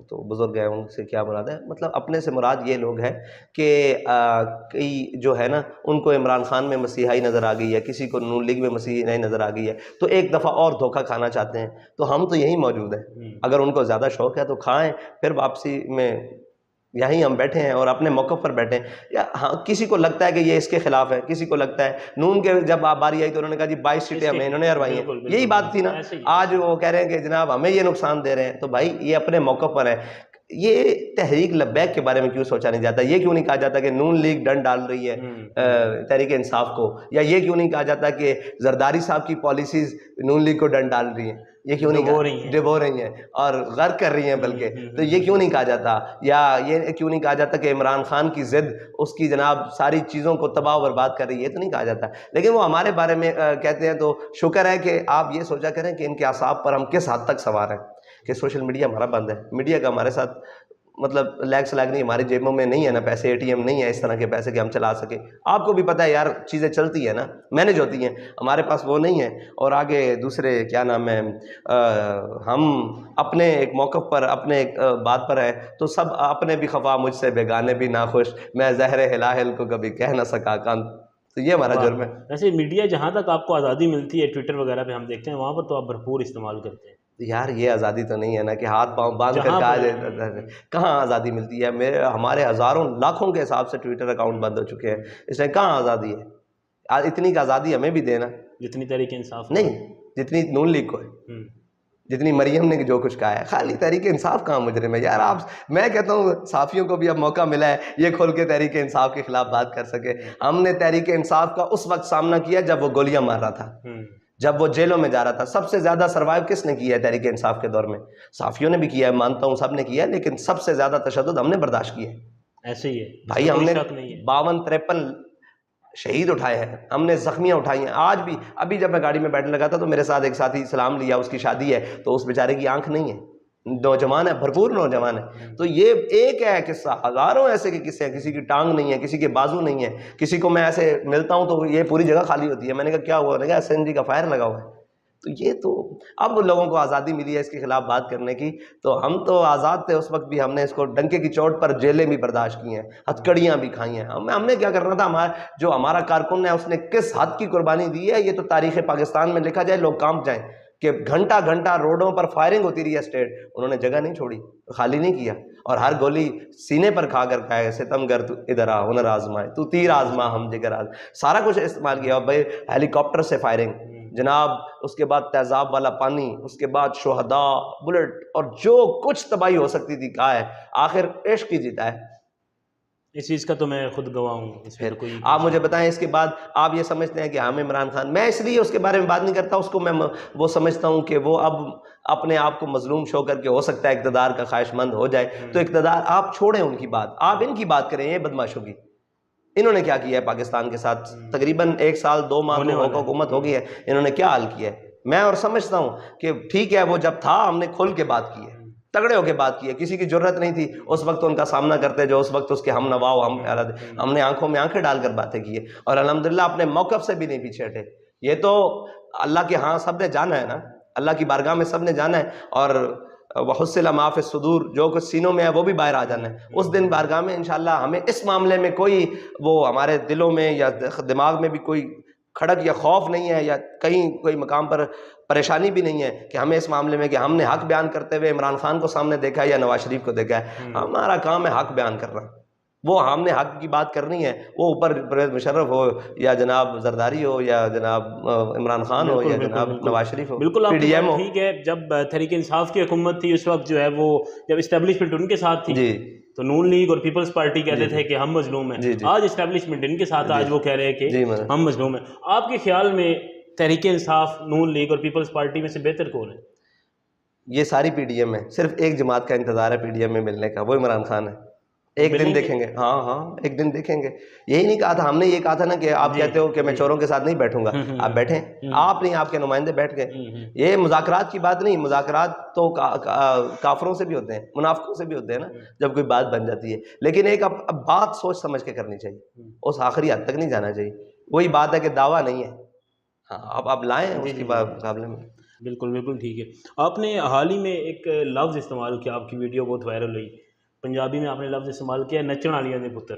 تو بزرگ ہیں, ان سے کیا مراد ہے. مطلب اپنے سے مراد یہ لوگ ہیں کہ کئی جو ہے نا, ان کو عمران خان میں مسیحائی نظر آ گئی ہے, کسی کو نون لیگ میں مسیحائی نظر آ گئی ہے, تو ایک دفعہ اور دھوکہ کھانا چاہتے ہیں. تو ہم تو یہی موجود ہیں. اگر ان کو زیادہ شوق ہے تو کھائیں, پھر واپسی میں یہیں ہم بیٹھے ہیں اور اپنے موقف پر بیٹھے ہیں. یا ہاں کسی کو لگتا ہے کہ یہ اس کے خلاف ہے, کسی کو لگتا ہے نون کے جب باری آئی تو انہوں نے کہا جی 22 سیٹیں ہمیں انہوں نے ہروائی ہیں. یہی بات تھی نا. آج وہ کہہ رہے ہیں کہ جناب ہمیں یہ نقصان دے رہے ہیں. تو بھائی یہ اپنے موقف پر ہے. یہ تحریک لبیک کے بارے میں کیوں سوچا نہیں جاتا؟ یہ کیوں نہیں کہا جاتا کہ نون لیگ ڈنڈ ڈال رہی ہے تحریک انصاف کو؟ یا یہ کیوں نہیں کہا جاتا کہ زرداری صاحب کی پالیسیز نون لیگ کو ڈنڈ ڈال رہی ہیں؟ یہ کیوں نہیں ڈبو رہی ہیں اور غرق کر رہی ہیں بلکہ. تو یہ کیوں نہیں کہا جاتا؟ یا یہ کیوں نہیں کہا جاتا کہ عمران خان کی ضد اس کی جناب ساری چیزوں کو تباہ و برباد کر رہی ہے؟ یہ تو نہیں کہا جاتا. لیکن وہ ہمارے بارے میں کہتے ہیں. تو شکر ہے کہ آپ یہ سوچا کریں کہ ان کے اعصاب پر ہم کس حد تک سوار ہیں کہ سوشل میڈیا ہمارا بند ہے. میڈیا کا ہمارے ساتھ مطلب لیگ سلاگ نہیں. ہماری جیبوں میں نہیں ہے نا پیسے, اے ٹی ایم نہیں ہے اس طرح کے پیسے کہ ہم چلا سکیں. آپ کو بھی پتہ ہے یار چیزیں چلتی ہیں نا, مینج ہوتی ہیں. ہمارے پاس وہ نہیں ہے. اور آگے دوسرے کیا نام ہے, ہم اپنے ایک موقف پر اپنے ایک بات پر ہیں تو سب اپنے بھی خفا مجھ سے بےگانے بھی ناخوش, میں زہر ہلاہل کو کبھی کہہ نہ سکا کان. تو یہ ہمارا جرم ہے. ویسے میڈیا جہاں تک آپ کو آزادی ملتی ہے ٹویٹر وغیرہ پہ ہم دیکھتے ہیں وہاں پر تو آپ بھرپور استعمال کرتے ہیں. یار یہ آزادی تو نہیں ہے نا کہ ہاتھ پاؤں باندھ کر کہا جائے. کہاں آزادی ملتی ہے؟ ہمارے ہزاروں لاکھوں کے حساب سے ٹویٹر اکاؤنٹ بند ہو چکے ہیں. اس میں کہاں آزادی ہے؟ اتنی کا آزادی ہمیں بھی دینا جتنی تحریک انصاف نہیں, جتنی نون لیگ کو ہے, جتنی مریم نے جو کچھ کہا ہے. خالی تحریک انصاف کہاں مجرم ہے یار؟ آپ, میں کہتا ہوں صحافیوں کو بھی اب موقع ملا ہے یہ کھول کے تحریک انصاف کے خلاف بات کر سکے. ہم نے تحریک انصاف کا اس وقت سامنا کیا جب وہ گولیاں مار رہا تھا, جب وہ جیلوں میں جا رہا تھا. سب سے زیادہ سروائیو کس نے کیا ہے تحریک انصاف کے دور میں؟ صحافیوں نے بھی کیا ہے, مانتا ہوں سب نے کیا ہے, لیکن سب سے زیادہ تشدد ہم نے برداشت کیا ہے. ایسے ہی ہے بھائی, ہم نے 52-53 شہید اٹھائے ہیں, ہم نے زخمیاں اٹھائی ہیں. آج بھی ابھی جب میں گاڑی میں بیٹھنے لگا تھا تو میرے ساتھ ایک ساتھی سلام لیا, اس کی شادی ہے تو اس بیچارے کی آنکھ نہیں ہے, نوجوان ہے, بھرپور نوجوان ہے. تو یہ ایک ہے قصہ, ہزاروں ایسے کے قصے ہیں. کسی کی ٹانگ نہیں ہے, کسی کے بازو نہیں ہے, کسی کو میں ایسے ملتا ہوں تو یہ پوری جگہ خالی ہوتی ہے. میں نے کہا کیا ہوا؟ نے کہا SNG کا فائر لگا ہوا ہے. تو یہ تو اب لوگوں کو آزادی ملی ہے اس کے خلاف بات کرنے کی, تو ہم تو آزاد تھے اس وقت بھی. ہم نے اس کو ڈنکے کی چوٹ پر جیلیں بھی برداشت کی ہیں, ہتھکڑیاں بھی کھائی ہیں. ہم نے کیا کرنا تھا؟ جو ہمارا کارکن ہے اس نے کس حد کی قربانی دی ہے یہ تو تاریخ پاکستان میں لکھا جائے, لوگ کانپ جائیں کہ گھنٹہ گھنٹہ روڈوں پر فائرنگ ہوتی رہی ہے اسٹیٹ, انہوں نے جگہ نہیں چھوڑی, خالی نہیں کیا. اور ہر گولی سینے پر کھا کر کہا ہے ستم گر تو ادھر آ, ہنر آزمائے تو تیر آزما ہم جگر آز. سارا کچھ استعمال کیا. اور بھائی ہیلی کاپٹر سے فائرنگ جناب, اس کے بعد تیزاب والا پانی, اس کے بعد شہداء, بلٹ, اور جو کچھ تباہی ہو سکتی تھی کہا ہے. آخر عشق ہی جیتا ہے. اس چیز کا تو میں خود گواہ ہوں. پھر آپ مجھے بتائیں اس کے بعد آپ یہ سمجھتے ہیں کہ ہم عمران خان, میں اس لیے اس کے بارے میں بات نہیں کرتا, اس کو میں وہ سمجھتا ہوں کہ وہ اب اپنے آپ کو مظلوم شو کر کے ہو سکتا ہے اقتدار کا خواہش مند ہو جائے. تو اقتدار آپ چھوڑیں ان کی بات, آپ ان کی بات کریں. یہ بدماشوں کی انہوں نے کیا کیا ہے پاکستان کے ساتھ؟ تقریباً 1 سال 2 ماہ حکومت ہو گئی ہے, انہوں نے کیا حال کیا ہے؟ میں اور سمجھتا ہوں کہ ٹھیک ہے وہ جب تھا ہم نے کھل کے بات کی ہے, تگڑے ہو کے بات کی ہے. کسی کی جرت نہیں تھی اس وقت ان کا سامنا کرتے جو اس وقت اس کے ہم نواؤ ہم نے آنکھوں میں آنکھیں ڈال کر باتیں کی ہے. اور الحمدللہ اپنے موقف سے بھی نہیں پیچھے ہٹے. یہ تو اللہ کے ہاں سب نے جانا ہے نا, اللہ کی بارگاہ میں سب نے جانا ہے. اور وحصل ما فی الصدور, جو کچھ سینوں میں ہے وہ بھی باہر آ جانا ہے. اس دن بارگاہ میں انشاءاللہ ہمیں اس معاملے میں کوئی وہ ہمارے دلوں میں یا دماغ میں بھی کوئی کھڑک یا خوف نہیں ہے, یا کہیں کوئی مقام پر پریشانی بھی نہیں ہے کہ ہمیں اس معاملے میں کہ ہم نے حق بیان کرتے ہوئے عمران خان کو سامنے دیکھا ہے یا نواز شریف کو دیکھا ہے. ہمارا کام ہے حق بیان کرنا. وہ ہم نے حق کی بات کرنی ہے, وہ اوپر پرویز مشرف ہو یا جناب زرداری ہو یا جناب عمران خان ہو یا جناب نواز شریف ہو, بالکل پی ڈی ایم ہو. ٹھیک ہے, جب تحریک انصاف کی حکومت تھی اس وقت جو ہے وہ جب اسٹیبلشمنٹ ان کے ساتھ تھی تو نون لیگ اور پیپلز پارٹی کہتے تھے کہ ہم مظلوم ہیں. آج اسٹیبلشمنٹ ان کے ساتھ, آج وہ کہہ رہے ہیں کہ ہم مظلوم ہیں. آپ کے خیال میں تحریک انصاف, نون لیگ اور پیپلز پارٹی میں سے بہتر کون ہے؟ یہ ساری پی ڈی ایم ہے, صرف ایک جماعت کا انتظار ہے پی ڈی ایم میں ملنے کا, وہ عمران خان ہے. ایک دن دیکھیں گے, ہاں ایک دن دیکھیں گے. یہی نہیں کہا تھا ہم نے, یہ کہا تھا نا کہ آپ کہتے ہو کہ میں چوروں کے ساتھ نہیں بیٹھوں گا, آپ بیٹھیں. آپ نہیں, آپ کے نمائندے بیٹھ گئے. یہ مذاکرات کی بات نہیں, مذاکرات تو کافروں سے بھی ہوتے ہیں, منافقوں سے بھی ہوتے ہیں نا جب کوئی بات بن جاتی ہے. لیکن ایک اب بات سوچ سمجھ کے کرنی چاہیے, اس آخری حد تک نہیں جانا چاہیے. وہی بات ہے کہ دعویٰ نہیں ہے, ہاں اب لائیں اس کے مقابلے میں. بالکل ٹھیک ہے. آپ نے حال ہی میں ایک لفظ استعمال کیا, آپ کی ویڈیو بہت وائرل ہوئی, پنجابی میں آپ نے لفظ استعمال کیا نچن والیاں دے پتر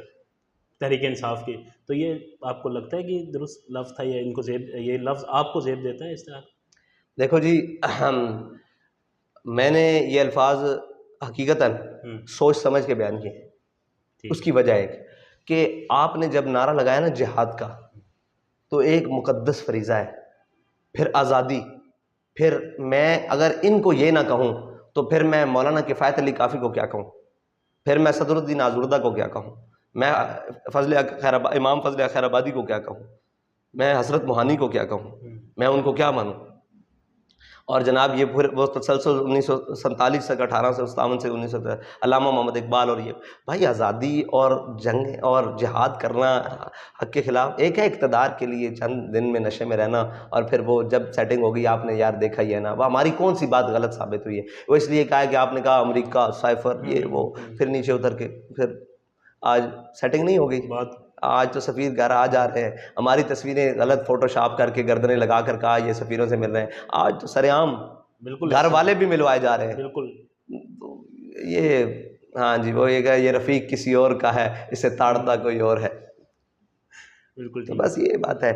تحریک انصاف کے. تو یہ آپ کو لگتا ہے کہ درست لفظ تھا یا ان کو زیب, یہ لفظ آپ کو زیب دیتا ہے اس طرح؟ دیکھو جی, میں نے یہ الفاظ حقیقتاً سوچ سمجھ کے بیان کیے. اس کی وجہ ایک کہ آپ نے جب نعرہ لگایا نا جہاد کا، تو ایک مقدس فریضہ ہے، پھر آزادی، پھر میں اگر ان کو یہ نہ کہوں تو پھر میں مولانا کفایت علی کافی کو کیا کہوں، پھر میں صدر الدین آزردہ کو کیا کہوں، میں امام فضل خیر آبادی کو کیا کہوں، میں حضرت موہانی کو کیا کہوں، میں ان کو کیا مانوں؟ اور جناب یہ پھر وہ تسلسل 1947 سے 1857 سے 1900 علامہ محمد اقبال، اور یہ بھائی آزادی اور جنگ اور جہاد کرنا حق کے خلاف، ایک ہے اقتدار کے لیے چند دن میں نشے میں رہنا، اور پھر وہ جب سیٹنگ ہوگی آپ نے یار دیکھا ہی ہے نا، وہ ہماری کون سی بات غلط ثابت ہوئی ہے؟ وہ اس لیے کہا ہے کہ آپ نے کہا امریکہ سائفر یہ وہ، پھر نیچے اتر کے پھر آج سیٹنگ نہیں ہو گئی، آج تو سفیر گھر آ جا رہے ہیں، ہماری تصویریں غلط فوٹو شاپ کر کے گردنیں لگا کر کہا یہ سفیروں سے مل رہے ہیں، آج تو سر عام بالکل گھر والے بھی ملوائے جا رہے ہیں۔ بالکل تو یہ ہاں جی وہ یہ رفیق کسی اور کا ہے، اسے تاڑتا کوئی اور ہے، بالکل تو بس یہ بات ہے۔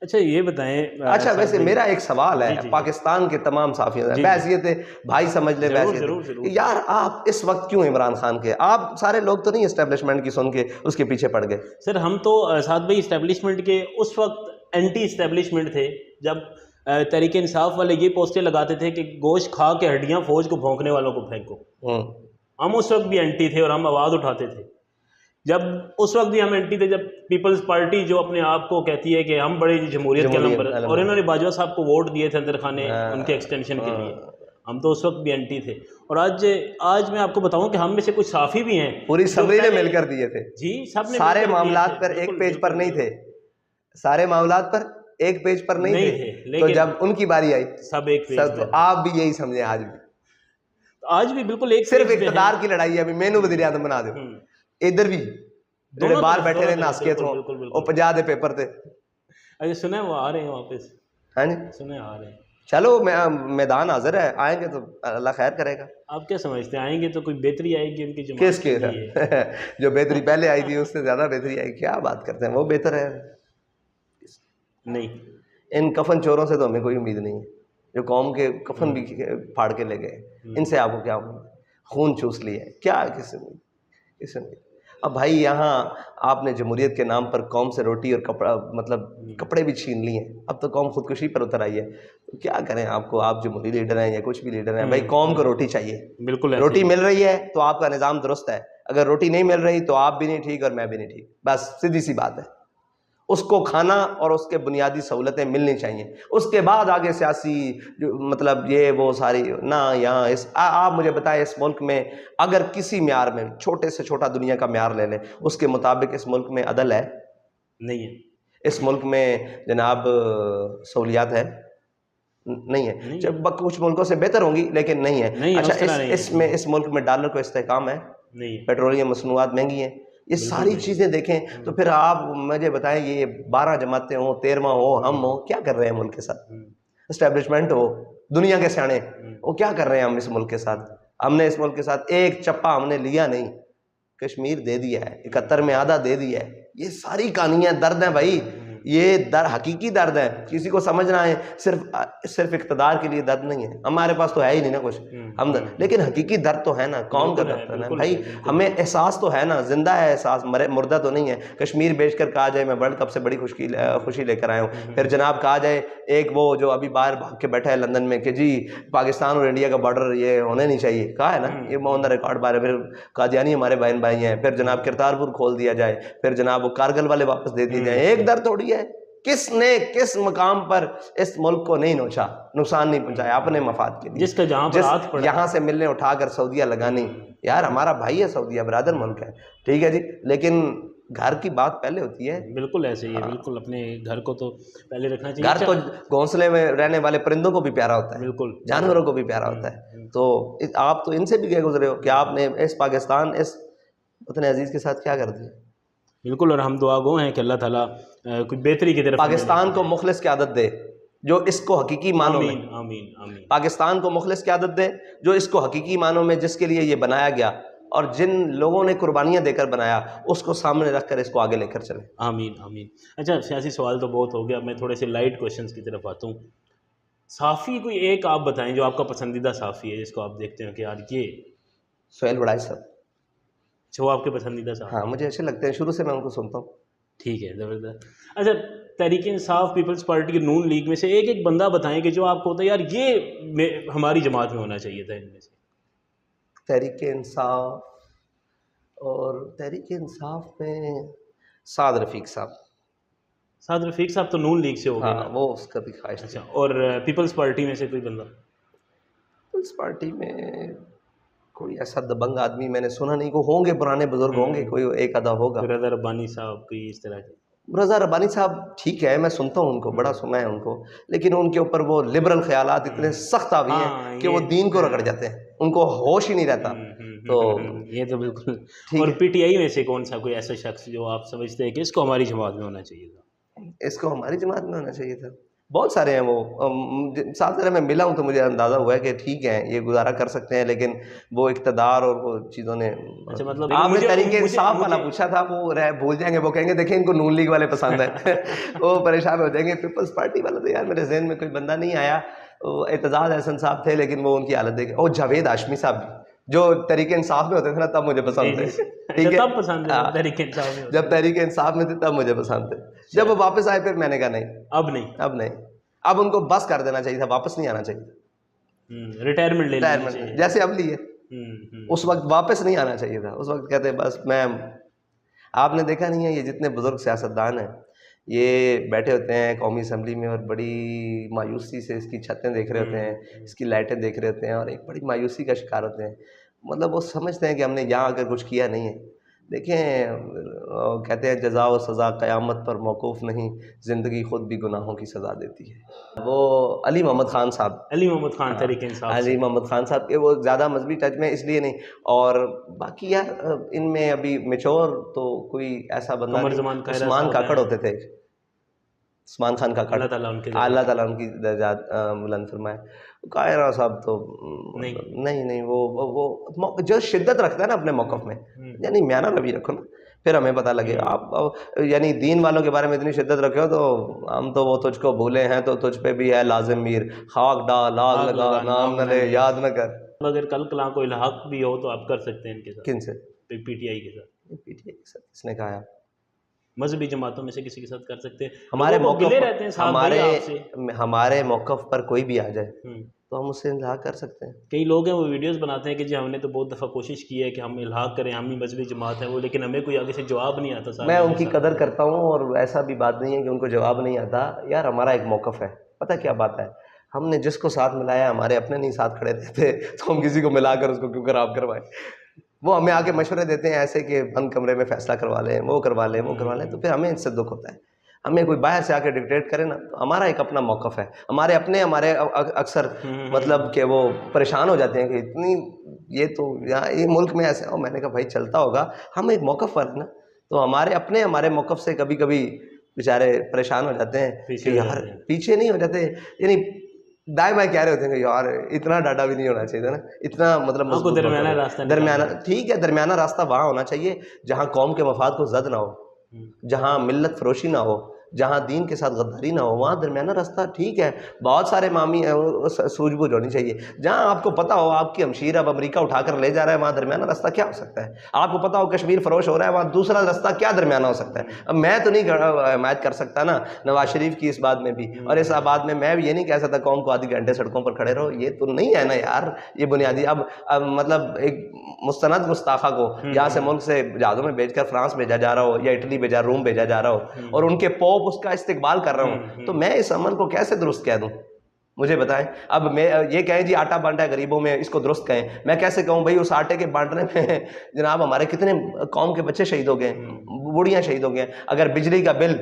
اچھا یہ بتائیں، اچھا ویسے میرا ایک سوال ہے پاکستان کے تمام صحافیوں سے، بحیثیت بھائی سمجھ لیں، بحیثیت یار آپ اس وقت کیوں عمران خان کے، آپ سارے لوگ تو نہیں اسٹیبلشمنٹ کی سن کے اس کے پیچھے پڑ گئے؟ سر ہم تو سعد بھائی اسٹیبلشمنٹ کے اس وقت اینٹی اسٹیبلشمنٹ تھے جب تحریک انصاف والے یہ پوسٹیں لگاتے تھے کہ گوشت کھا کے ہڈیاں فوج کو بھونکنے والوں کو پھینکو، ہم اس وقت بھی اینٹی تھے اور ہم آواز اٹھاتے تھے۔ جب اس وقت بھی ہم اینٹی تھے جب پیپلز پارٹی جو اپنے آپ کو کہتی ہے کہ ہم بڑے جمہوریت کے نمبر، اور انہوں نے باجوہ صاحب کو ووٹ دیے تھے اندر خانے ان کے ایکسٹینشن کے لیے، ہم تو اس وقت بھی اینٹی تھے۔ اور آج میں آپ کو بتاؤں کہ ہم میں سے کچھ صحافی بھی ہیں، پوری سمری نے مل کر دیے تھے جی، سب نے سارے معاملات پر ایک پیج پر نہیں تھے، سارے معاملات پر ایک پیج پر نہیں تھے، تو جب ان کی باری آئی سب ایک پیج تو آپ بھی یہی سمجھیں، آج بھی بالکل ایک صرف اقتدار کی لڑائی ہے، ابھی مینو وزیر اعظم بنا دو، ادھر بھی جڑے باہر بیٹھے رہے ناسکیت ہوں وہ 50 دے پیپر تھے۔ اچھا سنیں وہ آ رہے ہیں واپس، ہاں جی سنیں آ رہے ہیں، چلو میدان حاضر ہے، آئیں گے تو اللہ خیر کرے گا۔ آپ کیا سمجھتے ہیں آئیں گے تو کوئی بہتری آئے گی ان کی جماعت کس کے جو بہتری پہلے آئی تھی اس سے زیادہ بہتری آئی، کیا بات کرتے ہیں، وہ بہتر ہے نہیں؟ ان کفن چوروں سے تو ہمیں کوئی امید نہیں ہے، جو قوم کے کفن بھی پھاڑ کے لے گئے، ان سے آپ کو کیا امید؟ خون چوس لیا ہے، کیا کس امید؟ اب بھائی یہاں آپ نے جمہوریت کے نام پر قوم سے روٹی اور کپڑا مطلب کپڑے بھی چھین لیے ہیں، اب تو قوم خودکشی پر اتر آئی ہے، تو کیا کریں آپ کو، آپ جمہوری لیڈر ہیں یا کچھ بھی لیڈر ہیں، بھائی قوم کو روٹی چاہیے، بالکل روٹی مل رہی ہے تو آپ کا نظام درست ہے، اگر روٹی نہیں مل رہی تو آپ بھی نہیں ٹھیک اور میں بھی نہیں ٹھیک، بس سیدھی سی بات ہے۔ اس کو کھانا اور اس کے بنیادی سہولتیں ملنی چاہیے، اس کے بعد آگے سیاسی مطلب یہ وہ ساری نہ یہاں آپ مجھے بتائیں اس ملک میں اگر کسی معیار میں چھوٹے سے چھوٹا دنیا کا معیار لے لیں اس کے مطابق اس ملک میں عدل ہے؟ نہیں ہے۔ اس ملک میں جناب سہولیات ہے؟ نہیں ہے۔ جب کچھ ملکوں سے بہتر ہوں گی لیکن نہیں ہے۔ اچھا اس ملک میں ڈالر کو استحکام ہے؟ نہیں۔ پیٹرولیم مصنوعات مہنگی ہیں، یہ ساری چیزیں دیکھیں تو پھر آپ مجھے بتائیں یہ 12 جماعتیں ہوں، 13واں ہو، ہم ہوں، کیا کر رہے ہیں ملک کے ساتھ؟ اسٹیبلشمنٹ ہو، دنیا کے سیانے، وہ کیا کر رہے ہیں ہم اس ملک کے ساتھ؟ ہم نے اس ملک کے ساتھ ایک چپا ہم نے لیا نہیں، کشمیر دے دیا ہے، 71 میں آدھا دے دیا ہے، یہ ساری کہانیاں درد ہیں بھائی، یہ حقیقی درد ہے، کسی کو سمجھنا ہے صرف اقتدار کے لیے درد نہیں ہے، ہمارے پاس تو ہے ہی نہیں نا کچھ ہم، لیکن حقیقی درد تو ہے نا، قوم کا درد ہے بھائی، ہمیں احساس تو ہے نا، زندہ ہے احساس، مردہ تو نہیں ہے۔ کشمیر بیچ کر کہا جائے میں ورلڈ کپ سے بڑی خوشی لے کر آیا ہوں، پھر جناب کہا جائے ایک وہ جو ابھی باہر بھاگ کے بیٹھا ہے لندن میں کہ جی پاکستان اور انڈیا کا بارڈر یہ ہونے نہیں چاہیے، کہا ہے نا، یہ آن دا ریکارڈ بارے، پھر قادیانی ہمارے بہن بھائی ہیں، پھر جناب کرتارپور کھول دیا جائے، پھر جناب وہ کارگل والے واپس دے دیے جائیں، ایک درد تھوڑی ہے۔ کس نے کس مقام پر اس ملک کو نہیں نوچا، نقصان نہیں پہنچایا اپنے مفاد کے لیے، جس کا جہاں پر ہاتھ پڑا، یہاں سے ملنے اٹھا کر سعودیہ لگانی، یار ہمارا بھائی ہے سعودیہ، برادر ملک ہے، ٹھیک ہے جی، لیکن گھر کی بات پہلے ہوتی ہے۔ بالکل ایسے ہی ہے، بالکل اپنے گھر کو تو پہلے رکھنا چاہیے، گھر تو گھونسلے میں رہنے والے پرندوں کو بھی پیارا ہوتا ہے، بالکل جانوروں کو بھی پیارا ہوتا ہے، تو آپ تو ان سے بھی گئے گزرے ہو کہ آپ نے اس پاکستان اس وطن عزیز کے ساتھ کیا کر دیا۔ بالکل، اور ہم دعا گو ہیں کہ اللہ تعالیٰ کچھ بہتری کی طرف پاکستان کو مخلص کی عادت دے جو اس کو حقیقی معنوں میں، آمین آمین، پاکستان کو مخلص کی عادت دے جو اس کو حقیقی معنوں میں جس کے لیے یہ بنایا گیا اور جن لوگوں نے قربانیاں دے کر بنایا اس کو سامنے رکھ کر اس کو آگے لے کر چلیں، آمین آمین۔ اچھا سیاسی سوال تو بہت ہو گیا، میں تھوڑے سے لائٹ کویشچنز کی طرف آتا ہوں۔ صحافی کوئی ایک آپ بتائیں جو آپ کا پسندیدہ صحافی ہے جس کو آپ دیکھتے ہیں کہ یار یہ سہیل وڑائی صاحب، اچھا، وہ آپ کے پسندیدہ صاحب؟ ہاں مجھے اچھے لگتے ہیں، شروع سے میں ان کو سنتا ہوں. ٹھیک ہے، زبردست. اچھا، تحریک انصاف، پیپلز پارٹی، نون لیگ میں سے ایک ایک بندہ بتائیں کہ جو آپ کو ہوتا ہے یار یہ ہماری جماعت میں ہونا چاہیے تھا ان میں سے. تحریک انصاف، اور تحریک انصاف میں سعد رفیق صاحب. سعد رفیق صاحب تو نون لیگ سے ہو گئے ہاں نا. وہ اس کا بھی خواہش تھی. اچھا، اور پیپلز پارٹی میں سے کوئی بندہ؟ پیپلز پارٹی میں کوئی ایسا دبنگ آدمی میں نے سنا نہیں. کو ہوں گے پرانے بزرگ ہوں گے، کوئی ایک آدھا ہوگا. رضا ربانی صاحب کوئی اس طرح کے؟ رضا ربانی صاحب ٹھیک ہے، میں سنتا ہوں ان کو، بڑا سنا ہے ان کو، لیکن ان کے اوپر وہ لبرل خیالات اتنے سخت حاوی ہیں کہ وہ دین کو رگڑ جاتے ہیں، ان کو ہوش ہی نہیں رہتا. تو یہ تو بالکل. اور پی ٹی آئی میں سے کون سا کوئی ایسا شخص جو آپ سمجھتے ہیں کہ اس کو ہماری جماعت میں ہونا چاہیے تھا؟ اس کو ہماری جماعت میں ہونا چاہیے تھا. بہت سارے ہیں وہ. ساتھ ذرا میں ملا ہوں تو مجھے اندازہ ہوا ہے کہ ٹھیک ہے یہ گزارا کر سکتے ہیں، لیکن وہ اقتدار اور وہ چیزوں نے. اچھا، مطلب آپ نے تحریک انصاف والا پوچھا تھا، وہ بھول جائیں گے، وہ کہیں گے دیکھیں ان کو نون لیگ والے پسند ہیں وہ پریشان ہو جائیں گے. پیپلز پارٹی والا تو یار میرے ذہن میں کوئی بندہ نہیں آیا. اعتزاز احسن صاحب تھے لیکن وہ ان کی حالت دیکھیں. اور جاوید ہاشمی صاحب بھی جو تحریک انصاف میں ہوتے تھے نا تب مجھے پسند تھے. ٹھیک ہے، تب پسند ہے تحریک انصاف میں؟ جب تحریک انصاف میں تھے تب مجھے پسند تھے. جب وہ واپس آئے پھر میں نے کہا نہیں، اب نہیں. اب نہیں. اب ان کو بس کر دینا چاہیے تھا، واپس نہیں آنا چاہیے تھا. ریٹائرمنٹ لے لینی چاہیے جیسے اب لی ہے، اس وقت واپس نہیں آنا چاہیے تھا. اس وقت کہتے بس میں. آپ نے دیکھا نہیں ہے یہ جتنے بزرگ سیاستدان ہیں یہ بیٹھے ہوتے ہیں قومی اسمبلی میں اور بڑی مایوسی سے اس کی چھتیں دیکھ رہے ہوتے ہیں، اس کی لائٹیں دیکھ رہے ہوتے ہیں اور ایک بڑی مایوسی کا شکار ہوتے ہیں. مطلب وہ سمجھتے ہیں کہ ہم نے یہاں آ کر کچھ کیا نہیں ہے. دیکھیں کہتے ہیں جزا و سزا قیامت پر موقوف نہیں، زندگی خود بھی گناہوں کی سزا دیتی ہے. وہ علی محمد خان صاحب، علی محمد خان تحریک انصاف، علی محمد خان صاحب کے وہ زیادہ مذہبی ٹچ میں اس لیے نہیں. اور باقی یار ان میں ابھی میچور تو کوئی ایسا بندہ نہیں. عثمان کاکڑ ہوتے تھے، عثمان خان کاکڑ، اللہ تعالیٰ ان کی درجات بلند فرمائے. قاہرہ صاحب تو نہیں وہ جو شدت رکھتا ہے نا اپنے موقف میں، یعنی میانہ روی رکھو نا پھر ہمیں پتہ لگے. آپ یعنی دین والوں کے بارے میں اتنی شدت رکھے ہو تو ہم تو وہ تجھ کو بھولے ہیں تو تجھ پہ بھی ہے لازم میر، خاک ڈال آگ لگا نام نہ لے یاد نہ کر. اگر کل کلاں کو الحاق بھی ہو تو آپ کر سکتے ہیں ان کے ساتھ. کن سے؟ پی ٹی آئی کے ساتھ. پی ٹی آئی کے ساتھ کس نے کہا؟ مذہبی جماعتوں میں سے کسی کے ساتھ کر سکتے ہیں. ہمارے موقف ہمارے موقف پر کوئی بھی آ جائے تو ہم اس سے الحاق کر سکتے ہیں. کئی لوگ ہیں وہ ویڈیوز بناتے ہیں کہ جی ہم نے تو بہت دفعہ کوشش کی ہے کہ ہم الحاق کریں، ہم ہی مذہبی جماعت ہیں وہ، لیکن ہمیں کوئی آگے سے جواب نہیں آتا. میں ان کی قدر کرتا ہوں اور ایسا بھی بات نہیں ہے کہ ان کو جواب نہیں آتا. یار ہمارا ایک موقف ہے، پتہ کیا بات ہے، ہم نے جس کو ساتھ ملایا ہمارے اپنے نہیں ساتھ کھڑے رہتے تو ہم کسی کو ملا کر اس کو کیوں خراب کروائیں. وہ ہمیں آ کے مشورے دیتے ہیں ایسے کہ بند کمرے میں فیصلہ کروا لیں، وہ کروا لیں، وہ کروا لیں، تو پھر ہمیں اس سے دکھ ہوتا ہے. ہمیں کوئی باہر سے آ کے ڈکٹیٹ کرے نا تو ہمارا ایک اپنا موقف ہے. ہمارے اکثر مطلب کہ وہ پریشان ہو جاتے ہیں کہ اتنی یہ تو یہاں یہ ملک میں ایسے ہو. میں نے کہا بھائی چلتا ہوگا، ہم ایک موقف پر نا تو ہمارے موقف سے کبھی کبھی بیچارے پریشان ہو جاتے ہیں کہ یار پیچھے نہیں ہو جاتے، یعنی دائیں بائیں کہہ رہے ہوتے ہیں کہ یار اتنا ڈاٹا بھی نہیں ہونا چاہیے تھا نا، اتنا مطلب درمیانہ. ٹھیک ہے، درمیانہ راستہ وہاں ہونا چاہیے جہاں قوم کے مفاد کو زد نہ ہو، جہاں ملت فروشی نہ ہو، جہاں دین کے ساتھ غداری نہ ہو، وہاں درمیانہ راستہ ٹھیک ہے. بہت سارے معامی سوجھ بوجھ ہونی چاہیے. جہاں آپ کو پتہ ہو آپ کی ہمشیر اب امریکہ اٹھا کر لے جا رہا ہے وہاں درمیانہ راستہ کیا ہو سکتا ہے. آپ کو پتہ ہو کشمیر فروش ہو رہا ہے وہاں دوسرا راستہ کیا درمیانہ ہو سکتا ہے. اب میں تو نہیں حمایت کر سکتا نا نواز شریف کی اس بات میں بھی، اور اس بات میں بھی یہ نہیں کہہ سکتا قوم کو آدھی گھنٹے سڑکوں پر کھڑے رہو. یہ تو نہیں ہے نا یار، یہ بنیادی. اب مطلب ایک مستند گستاخہ کو یہاں سے ملک سے جہازوں میں بھیج کر فرانس بھیجا جا رہا ہو یا اٹلی بھیجا، روم بھیجا جا رہا ہو اور ان کے پوپ اس کا استقبال کر رہا ہوں، تو میں اس عمل کو کیسے درست کہہ دوں؟ مجھے بتائیں. اب میں یہ کہیں جی آٹا بانٹا ہے غریبوں میں، اس کو درست کہیں. میں کیسے کہوں بھائی اس آٹے کے بانٹنے میں جناب ہمارے کتنے قوم کے بچے شہید ہو گئے، بوڑھیاں شہید ہو گئے. اگر بجلی کا بل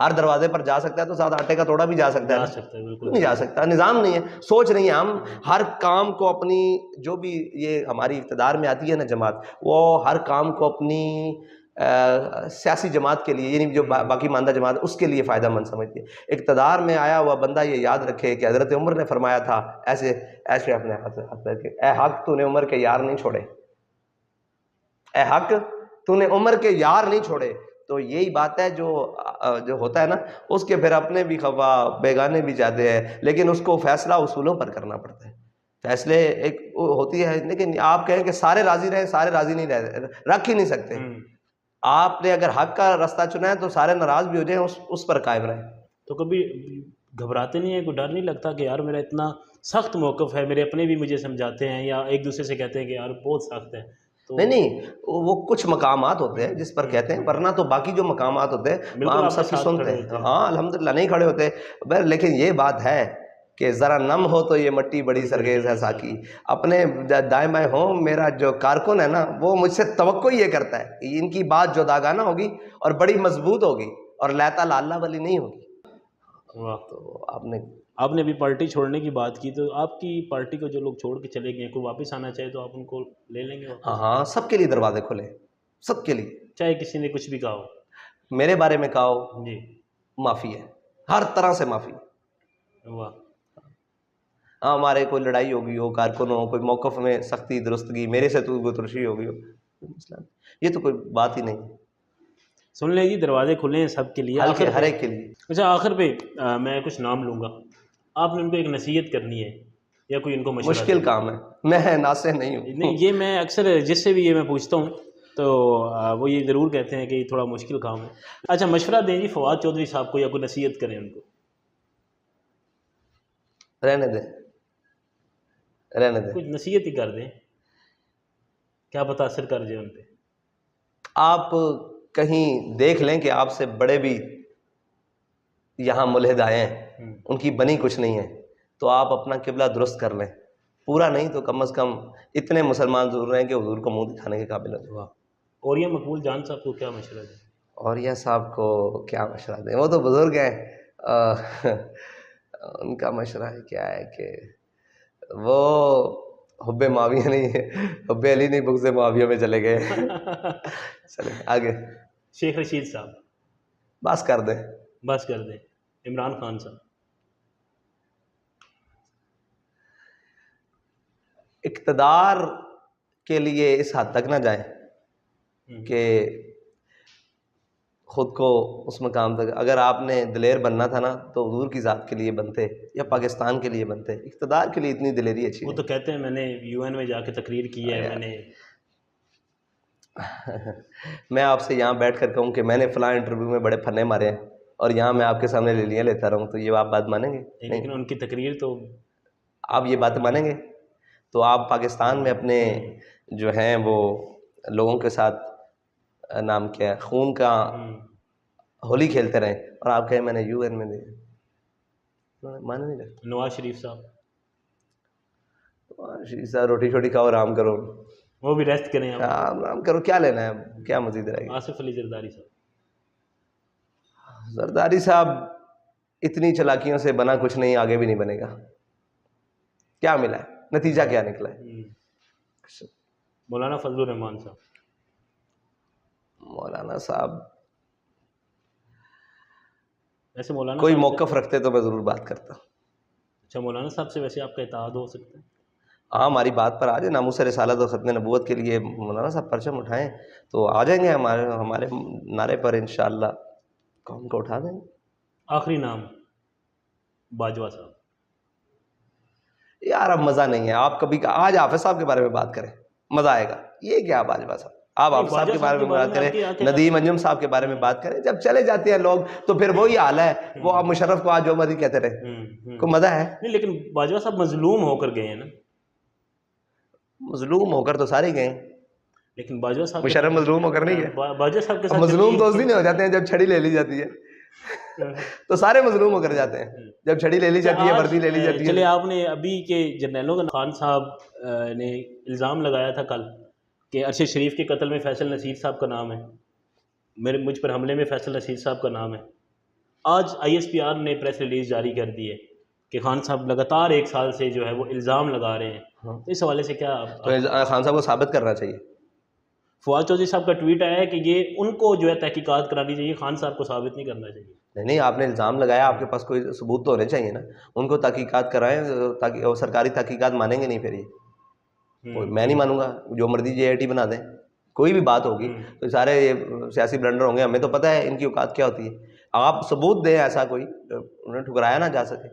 ہر دروازے پر جا سکتا ہے تو ساتھ آٹے کا توڑا بھی جا سکتا ہے. نہیں جا سکتا. نظام نہیں ہے، سوچ نہیں ہے. ہم ہر کام کو اپنی جو بھی یہ ہماری اقتدار میں آتی ہے نا جماعت، وہ ہر کام کو اپنی سیاسی جماعت کے لیے، یعنی جو باقی ماندہ جماعت اس کے لیے فائدہ مند سمجھتی ہے. اقتدار میں آیا ہوا بندہ یہ یاد رکھے کہ حضرت عمر نے فرمایا تھا ایسے اپنے ہاتھ رکھ کے، اے حق تو نے عمر کے یار نہیں چھوڑے، اے حق تو نے عمر کے یار نہیں چھوڑے. تو یہی بات ہے جو ہوتا ہے نا، اس کے پھر اپنے بھی خفا بیگانے بھی جاتے ہیں، لیکن اس کو فیصلہ اصولوں پر کرنا پڑتا ہے. فیصلے ایک ہوتی ہے، لیکن آپ کہیں کہ سارے راضی رہیں، سارے راضی نہیں رکھ ہی نہیں سکتے. آپ نے اگر حق کا راستہ چنا ہے تو سارے ناراض بھی ہو جائیں، اس پر قائم رہیں. تو کبھی گھبراتے نہیں ہیں، کوئی ڈر نہیں لگتا کہ یار میرا اتنا سخت موقف ہے، میرے اپنے بھی مجھے سمجھاتے ہیں یا ایک دوسرے سے کہتے ہیں کہ یار بہت سخت ہے تو؟ نہیں وہ کچھ مقامات ہوتے ہیں جس پر کہتے ہیں، ورنہ تو باقی جو مقامات ہوتے ہیں وہاں بالکل ہم آپ کے سب کی ساتھ سنتے کھڑے ہیں. ہوتے ہیں. ہاں الحمدللہ نہیں کھڑے ہوتے، لیکن یہ بات ہے کہ ذرا نم ہو تو یہ مٹی بڑی سرگیز ہے ساکی. اپنے دائیں بائیں ہوں، میرا جو کارکن ہے نا وہ مجھ سے توقع یہ کرتا ہے کہ ان کی بات جداگانہ ہوگی اور بڑی مضبوط ہوگی اور لیتا لالا والی نہیں ہوگی. واہ. تو آپ نے ابھی پارٹی چھوڑنے کی بات کی، تو آپ کی پارٹی کو جو لوگ چھوڑ کے چلے گئے، کوئی واپس آنا چاہے تو آپ ان کو لے لیں گے واپس؟ ہاں سب کے لیے دروازے کھلے، سب کے لیے. چاہے کسی نے کچھ بھی کہا ہو. میرے بارے میں کہا ہو، جی. معافی ہے، ہر طرح سے معافی. واہ. ہاں ہمارے کوئی لڑائی ہوگی ہو، کارکن ہو، کوئی موقف میں سختی درستگی، میرے سے تو ترشی ہوگی ہو، مسئلہ نہیں. یہ تو کوئی بات ہی نہیں. سن لیں جی، دروازے کھلے ہیں سب کے لیے. ہلکے آخر ہر پہ ایک کے لیے. اچھا، آخر پہ میں کچھ نام لوں گا، آپ نے ان کو ایک نصیحت کرنی ہے یا کوئی ان کو مشورہ مشکل کام ہے، میں ناصح نہیں ہوں. نہیں، یہ میں اکثر جس سے بھی یہ میں پوچھتا ہوں تو وہ یہ ضرور کہتے ہیں کہ یہ تھوڑا مشکل کام ہے. اچھا، مشورہ دیں جی فواد چودھری صاحب کو یا کوئی نصیحت کریں ان کو. رہنے دیں، رہنے دیں. کچھ نصیحت ہی کر دیں، کیا پتہ اثر کر جائے ان پہ. آپ کہیں دیکھ لیں کہ آپ سے بڑے بھی یہاں ملحد آئے ہیں، ان کی بنی کچھ نہیں ہے، تو آپ اپنا قبلہ درست کر لیں. پورا نہیں تو کم از کم اتنے مسلمان ضرور رہیں کہ حضور کو منہ دکھانے کے قابل ہو جائے. واہ. اور یہ مقبول جان صاحب کو کیا مشورہ دیں؟ اور یہ صاحب کو کیا مشورہ دیں، وہ تو بزرگ ہیں. ان کا مشورہ ہے کیا ہے کہ وہ حب معاویہ نہیں ہے، حب علی نہیں، بغض معاویہ میں چلے گئے. چلیں آگے. شیخ رشید صاحب. بس کر دیں. بس کر دیں. عمران خان صاحب. اقتدار کے لیے اس حد تک نہ جائیں کہ خود کو اس مقام تک. اگر آپ نے دلیر بننا تھا نا تو حضور کی ذات کے لیے بنتے یا پاکستان کے لیے بنتے. اقتدار کے لیے اتنی دلیری اچھی وہ تو کہتے ہیں میں نے UN میں جا کے تقریر کی ہے. میں آپ سے یہاں بیٹھ کر کہوں کہ میں نے فلاں انٹرویو میں بڑے پھنے مارے ہیں اور یہاں میں آپ کے سامنے لیلیاں لیتا رہوں تو یہ آپ بات مانیں گے؟ لیکن ان کی تقریر تو آپ یہ بات مانیں گے؟ تو آپ پاکستان میں اپنے جو ہیں وہ لوگوں کے ساتھ نام کیا ہے خون کا ہولی کھیلتے رہیں اور آپ کہیں میں نے UN میں دیا، مانے نہیں لگتا. نواز شریف صاحب. شریف صاحب روٹی شوٹی کھاؤ، آرام کرو. وہ بھی ریسٹ کریں. آرام کرو، کیا لینا ہے، کیا مزید رہے گی. آصف علی زرداری صاحب. زرداری صاحب اتنی چلاکیوں سے بنا کچھ نہیں، آگے بھی نہیں بنے گا. کیا ملا ہے، نتیجہ کیا نکلا ہے. مولانا فضل الرحمان صاحب. مولانا صاحب ویسے مولانا کوئی صاحب موقف رکھتے تو میں ضرور بات کرتا. اچھا، مولانا صاحب سے ویسے آپ کا اتحاد ہو سکتا ہے؟ ہاں ہماری بات پر آ جائے، ناموس رسالت و ختم نبوت کے لیے مولانا صاحب پرچم اٹھائیں تو آ جائیں گے ہمارے نعرے پر انشاءاللہ قوم کو اٹھا دیں گے. آخری نام باجوہ صاحب. یار اب مزہ نہیں ہے. آپ کبھی آج حافظ صاحب کے بارے میں بات کریں، مزہ آئے گا. یہ کیا باجوہ صاحب، آپ حافظ صاحب کے بارے میں بات کریں، ندیم انجم صاحب کے بارے میں بات کریں. جب چلے جاتے ہیں لوگ تو پھر وہی حال ہے. وہ آپ مشرف کو آج جو مرضی کہتے رہے، کوئی مزہ ہے؟ نہیں، لیکن باجوہ صاحب مظلوم ہو کر گئے ہیں نا. مظلوم ہو کر تو سارے گئے، لیکن باجوہ صاحب مشرف مظلوم ہو کر نہیں گئے. باجوہ صاحب کے ساتھ مظلوم تو اس دن ہو جاتے ہیں جب چھڑی لے لی جاتی ہے. تو سارے مظلوم ہو کر جاتے ہیں جب چھڑی لے لی جاتی ہے، وردی لے لی جاتی ہے. چلے آپ نے ابھی کے جرنیلوں کا خان صاحب نے الزام لگایا تھا کل کہ ارشد شریف کے قتل میں فیصل نصیر صاحب کا نام ہے، مجھ پر حملے میں فیصل نصیر صاحب کا نام ہے. آج ISPR نے پریس ریلیز جاری کر دی ہے کہ خان صاحب لگاتار 1 سال سے جو ہے وہ الزام لگا رہے ہیں. تو اس حوالے سے کیا تو خان صاحب کو ثابت کرنا چاہیے. فواد چودھری صاحب کا ٹویٹ آیا ہے کہ یہ ان کو جو ہے تحقیقات کرانی چاہیے، خان صاحب کو ثابت نہیں کرنا چاہیے. نہیں، آپ نے الزام لگایا، آپ کے پاس کوئی ثبوت تو ہونے چاہیے نا. ان کو تحقیقات کرائیں تاکہ سرکاری تحقیقات مانیں گے نہیں. پھر یہ میں نہیں مانوں گا، جو مرضی JIT بنا دیں. کوئی بھی بات ہوگی تو سارے یہ سیاسی بلنڈر ہوں گے، ہمیں تو پتہ ہے ان کی اوقات کیا ہوتی ہے. آپ ثبوت دیں ایسا کوئی انہیں ٹھکرایا نہ جا سکے.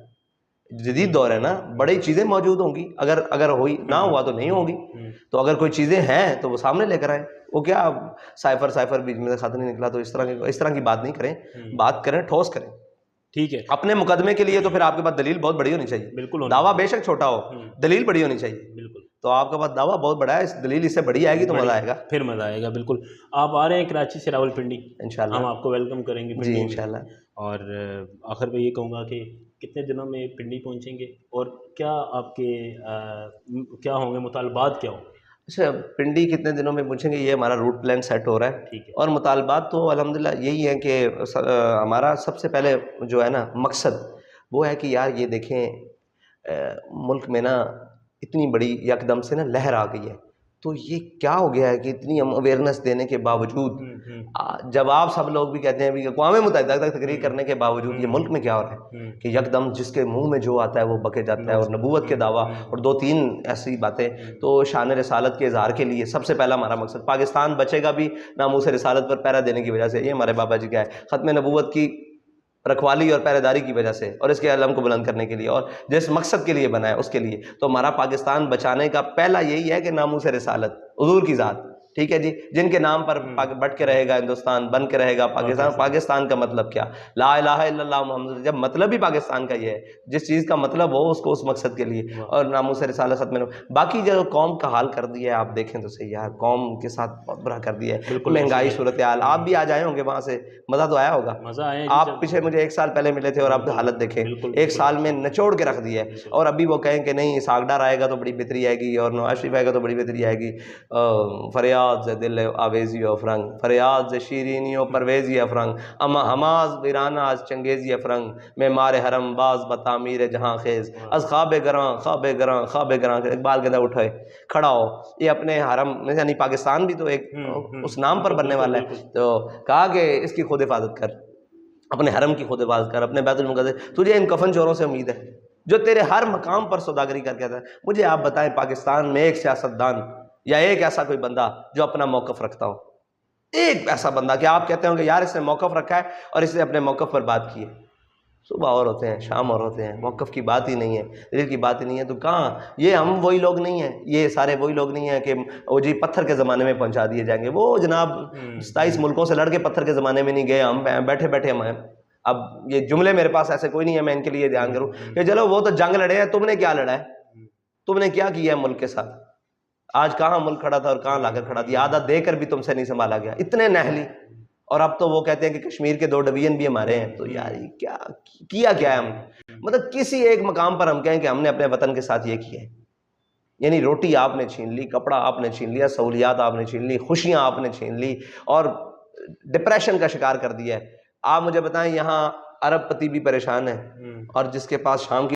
جدید دور ہے نا, بڑی چیزیں موجود ہوں گی, اگر ہوئی نہ ہوا تو نہیں ہوگی. تو اگر کوئی چیزیں ہیں تو وہ سامنے لے کر آئیں. وہ کیا سائفر بیچ میں سے خط نہیں نکلا تو اس طرح کی بات نہیں کریں, بات کریں, ٹھوس کریں. ٹھیک ہے. اپنے مقدمے کے لیے تو پھر آپ کے پاس دلیل بہت بڑی ہونی چاہیے. بالکل. دعویٰ بے شک چھوٹا ہو, دلیل بڑی ہونی چاہیے. بالکل. تو آپ کے پاس دعویٰ بہت بڑا ہے, اس دلیل اس سے بڑی آئے گی تو مزہ آئے گا, پھر مزہ آئے گا. بالکل. آپ آ رہے ہیں کراچی سے راولپنڈی, انشاءاللہ ہم آپ کو ویلکم کریں گے جی انشاءاللہ. اور آخر میں یہ کہوں گا کہ کتنے دنوں میں پنڈی پہنچیں گے, اور کیا آپ کے کیا ہوں گے مطالبات, کیا ہوں گے؟ اچھا, پنڈی کتنے دنوں میں پہنچیں گے, یہ ہمارا روٹ پلان سیٹ ہو رہا ہے. ٹھیک ہے. اور مطالبات تو الحمدللہ یہی ہے کہ ہمارا سب سے پہلے جو ہے نا مقصد وہ ہے کہ یار یہ دیکھیں ملک میں نا اتنی بڑی یکدم سے نا لہر آ گئی ہے, تو یہ کیا ہو گیا ہے کہ اتنی ہم اویئرنیس دینے کے باوجود, جب آپ سب لوگ بھی کہتے ہیں بھی اقوام متحدہ تک تقریر کرنے کے باوجود یہ ملک میں کیا ہو رہا ہے کہ یکدم جس کے منہ میں جو آتا ہے وہ بکے جاتا ہے, اور نبوت کے دعویٰ اور 2-3 ایسی باتیں. تو شان رسالت کے اظہار کے لیے سب سے پہلا ہمارا مقصد, پاکستان بچے گا بھی ناموس رسالت پر پہرا دینے کی وجہ سے, یہ ہمارے بابا جی کا ہے, ختم نبوت کی رکھوالی اور پہرے داری کی وجہ سے, اور اس کے علم کو بلند کرنے کے لیے, اور جس مقصد کے لیے بنا ہے اس کے لیے. تو ہمارا پاکستان بچانے کا پہلا یہی ہے کہ ناموس رسالت, حضور کی ذات, ٹھیک ہے جی, جن کے نام پر بٹ کے رہے گا ہندوستان, بن کے رہے گا پاکستان. پاکستان کا مطلب کیا, لا الہ الا اللہ محمد, جب مطلب ہی پاکستان کا یہ ہے, جس چیز کا مطلب ہو اس کو اس مقصد کے لیے, اور ناموس رسالت ختم. باقی جو قوم کا حال کر دیا ہے آپ دیکھیں تو صحیح یار, قوم کے ساتھ بہت برا کر دیا ہے, مہنگائی, صورتحال. آپ بھی آ جائے ہوں گے وہاں سے, مزہ تو آیا ہوگا. مزہ آیا. آپ پیچھے مجھے 1 سال پہلے ملے تھے اور آپ حالت دیکھیں, 1 سال میں نچوڑ کے رکھ دیا ہے. اور ابھی وہ کہیں کہ نہیں اسحاق ڈار آئے گا تو بڑی بہتری آئے گی, اور نواز شریف آئے گا تو بڑی بہتری آئے گی. فریاد سے دل آویزی افرنگ, فریاد سے شیرینی و پرویزی افرنگ, اما حماز ویرانہ از چنگیزی افرنگ, میں مار حرم باز بتعمیر جہاں خیز, از خواب گراں خواب گراں خواب گراں. اقبال کہتا ہے اٹھے کھڑا ہو, یہ اپنے حرم یعنی پاکستان بھی تو ایک اس نام پر بننے والا ہے. تو کہا کہ اس کی خود حفاظت کر, اپنے حرم کی خود حفاظت کر, اپنے بیت المقدس. تجھے ان کفن چوروں سے امید ہے جو تیرے ہر مقام پر سوداگری کر کے آتا ہے. مجھے آپ بتائیں پاکستان میں ایک سیاستدان یا ایک ایسا کوئی بندہ جو اپنا موقف رکھتا ہو, ایک ایسا بندہ کہ آپ کہتے ہوں کہ یار اس نے موقف رکھا ہے اور اس نے اپنے موقف پر بات کی ہے. صبح اور ہوتے ہیں, شام اور ہوتے ہیں, موقف کی بات ہی نہیں ہے, دل کی بات ہی نہیں ہے. تو کہاں یہ ہم وہی لوگ نہیں ہیں, یہ سارے وہی لوگ نہیں ہیں کہ وہ جی پتھر کے زمانے میں پہنچا دیے جائیں گے. وہ جناب 27 ملکوں سے لڑ کے پتھر کے زمانے میں نہیں گئے, ہم بیٹھے بیٹھے ہم ہیں. اب یہ جملے میرے پاس ایسے کوئی نہیں ہے میں ان کے لیے دھیان کروں کہ چلو وہ تو جنگ لڑے ہیں, تم نے کیا لڑا ہے, تم نے کیا کیا ہے ملک کے ساتھ. آج کہاں ملک کھڑا تھا اور کہاں لا کر کھڑا دیا, آدھا دے کر بھی تم سے نہیں سنبھالا گیا, اتنے نہلی. اور اب تو وہ کہتے ہیں کہ کشمیر کے 2 ڈویژن بھی ہمارے ہیں. تو یار کیا ہے ہم, مطلب کسی ایک مقام پر ہم کہیں کہ ہم نے اپنے وطن کے ساتھ یہ کیا ہے, یعنی روٹی آپ نے چھین لی, کپڑا آپ نے چھین لیا, سہولیات آپ نے چھین لی, خوشیاں آپ نے چھین لی, اور ڈپریشن کا شکار کر دیا ہے. آپ مجھے بتائیں یہاں ارب پتی بھی پریشان ہے, اور جس کے پاس شام کی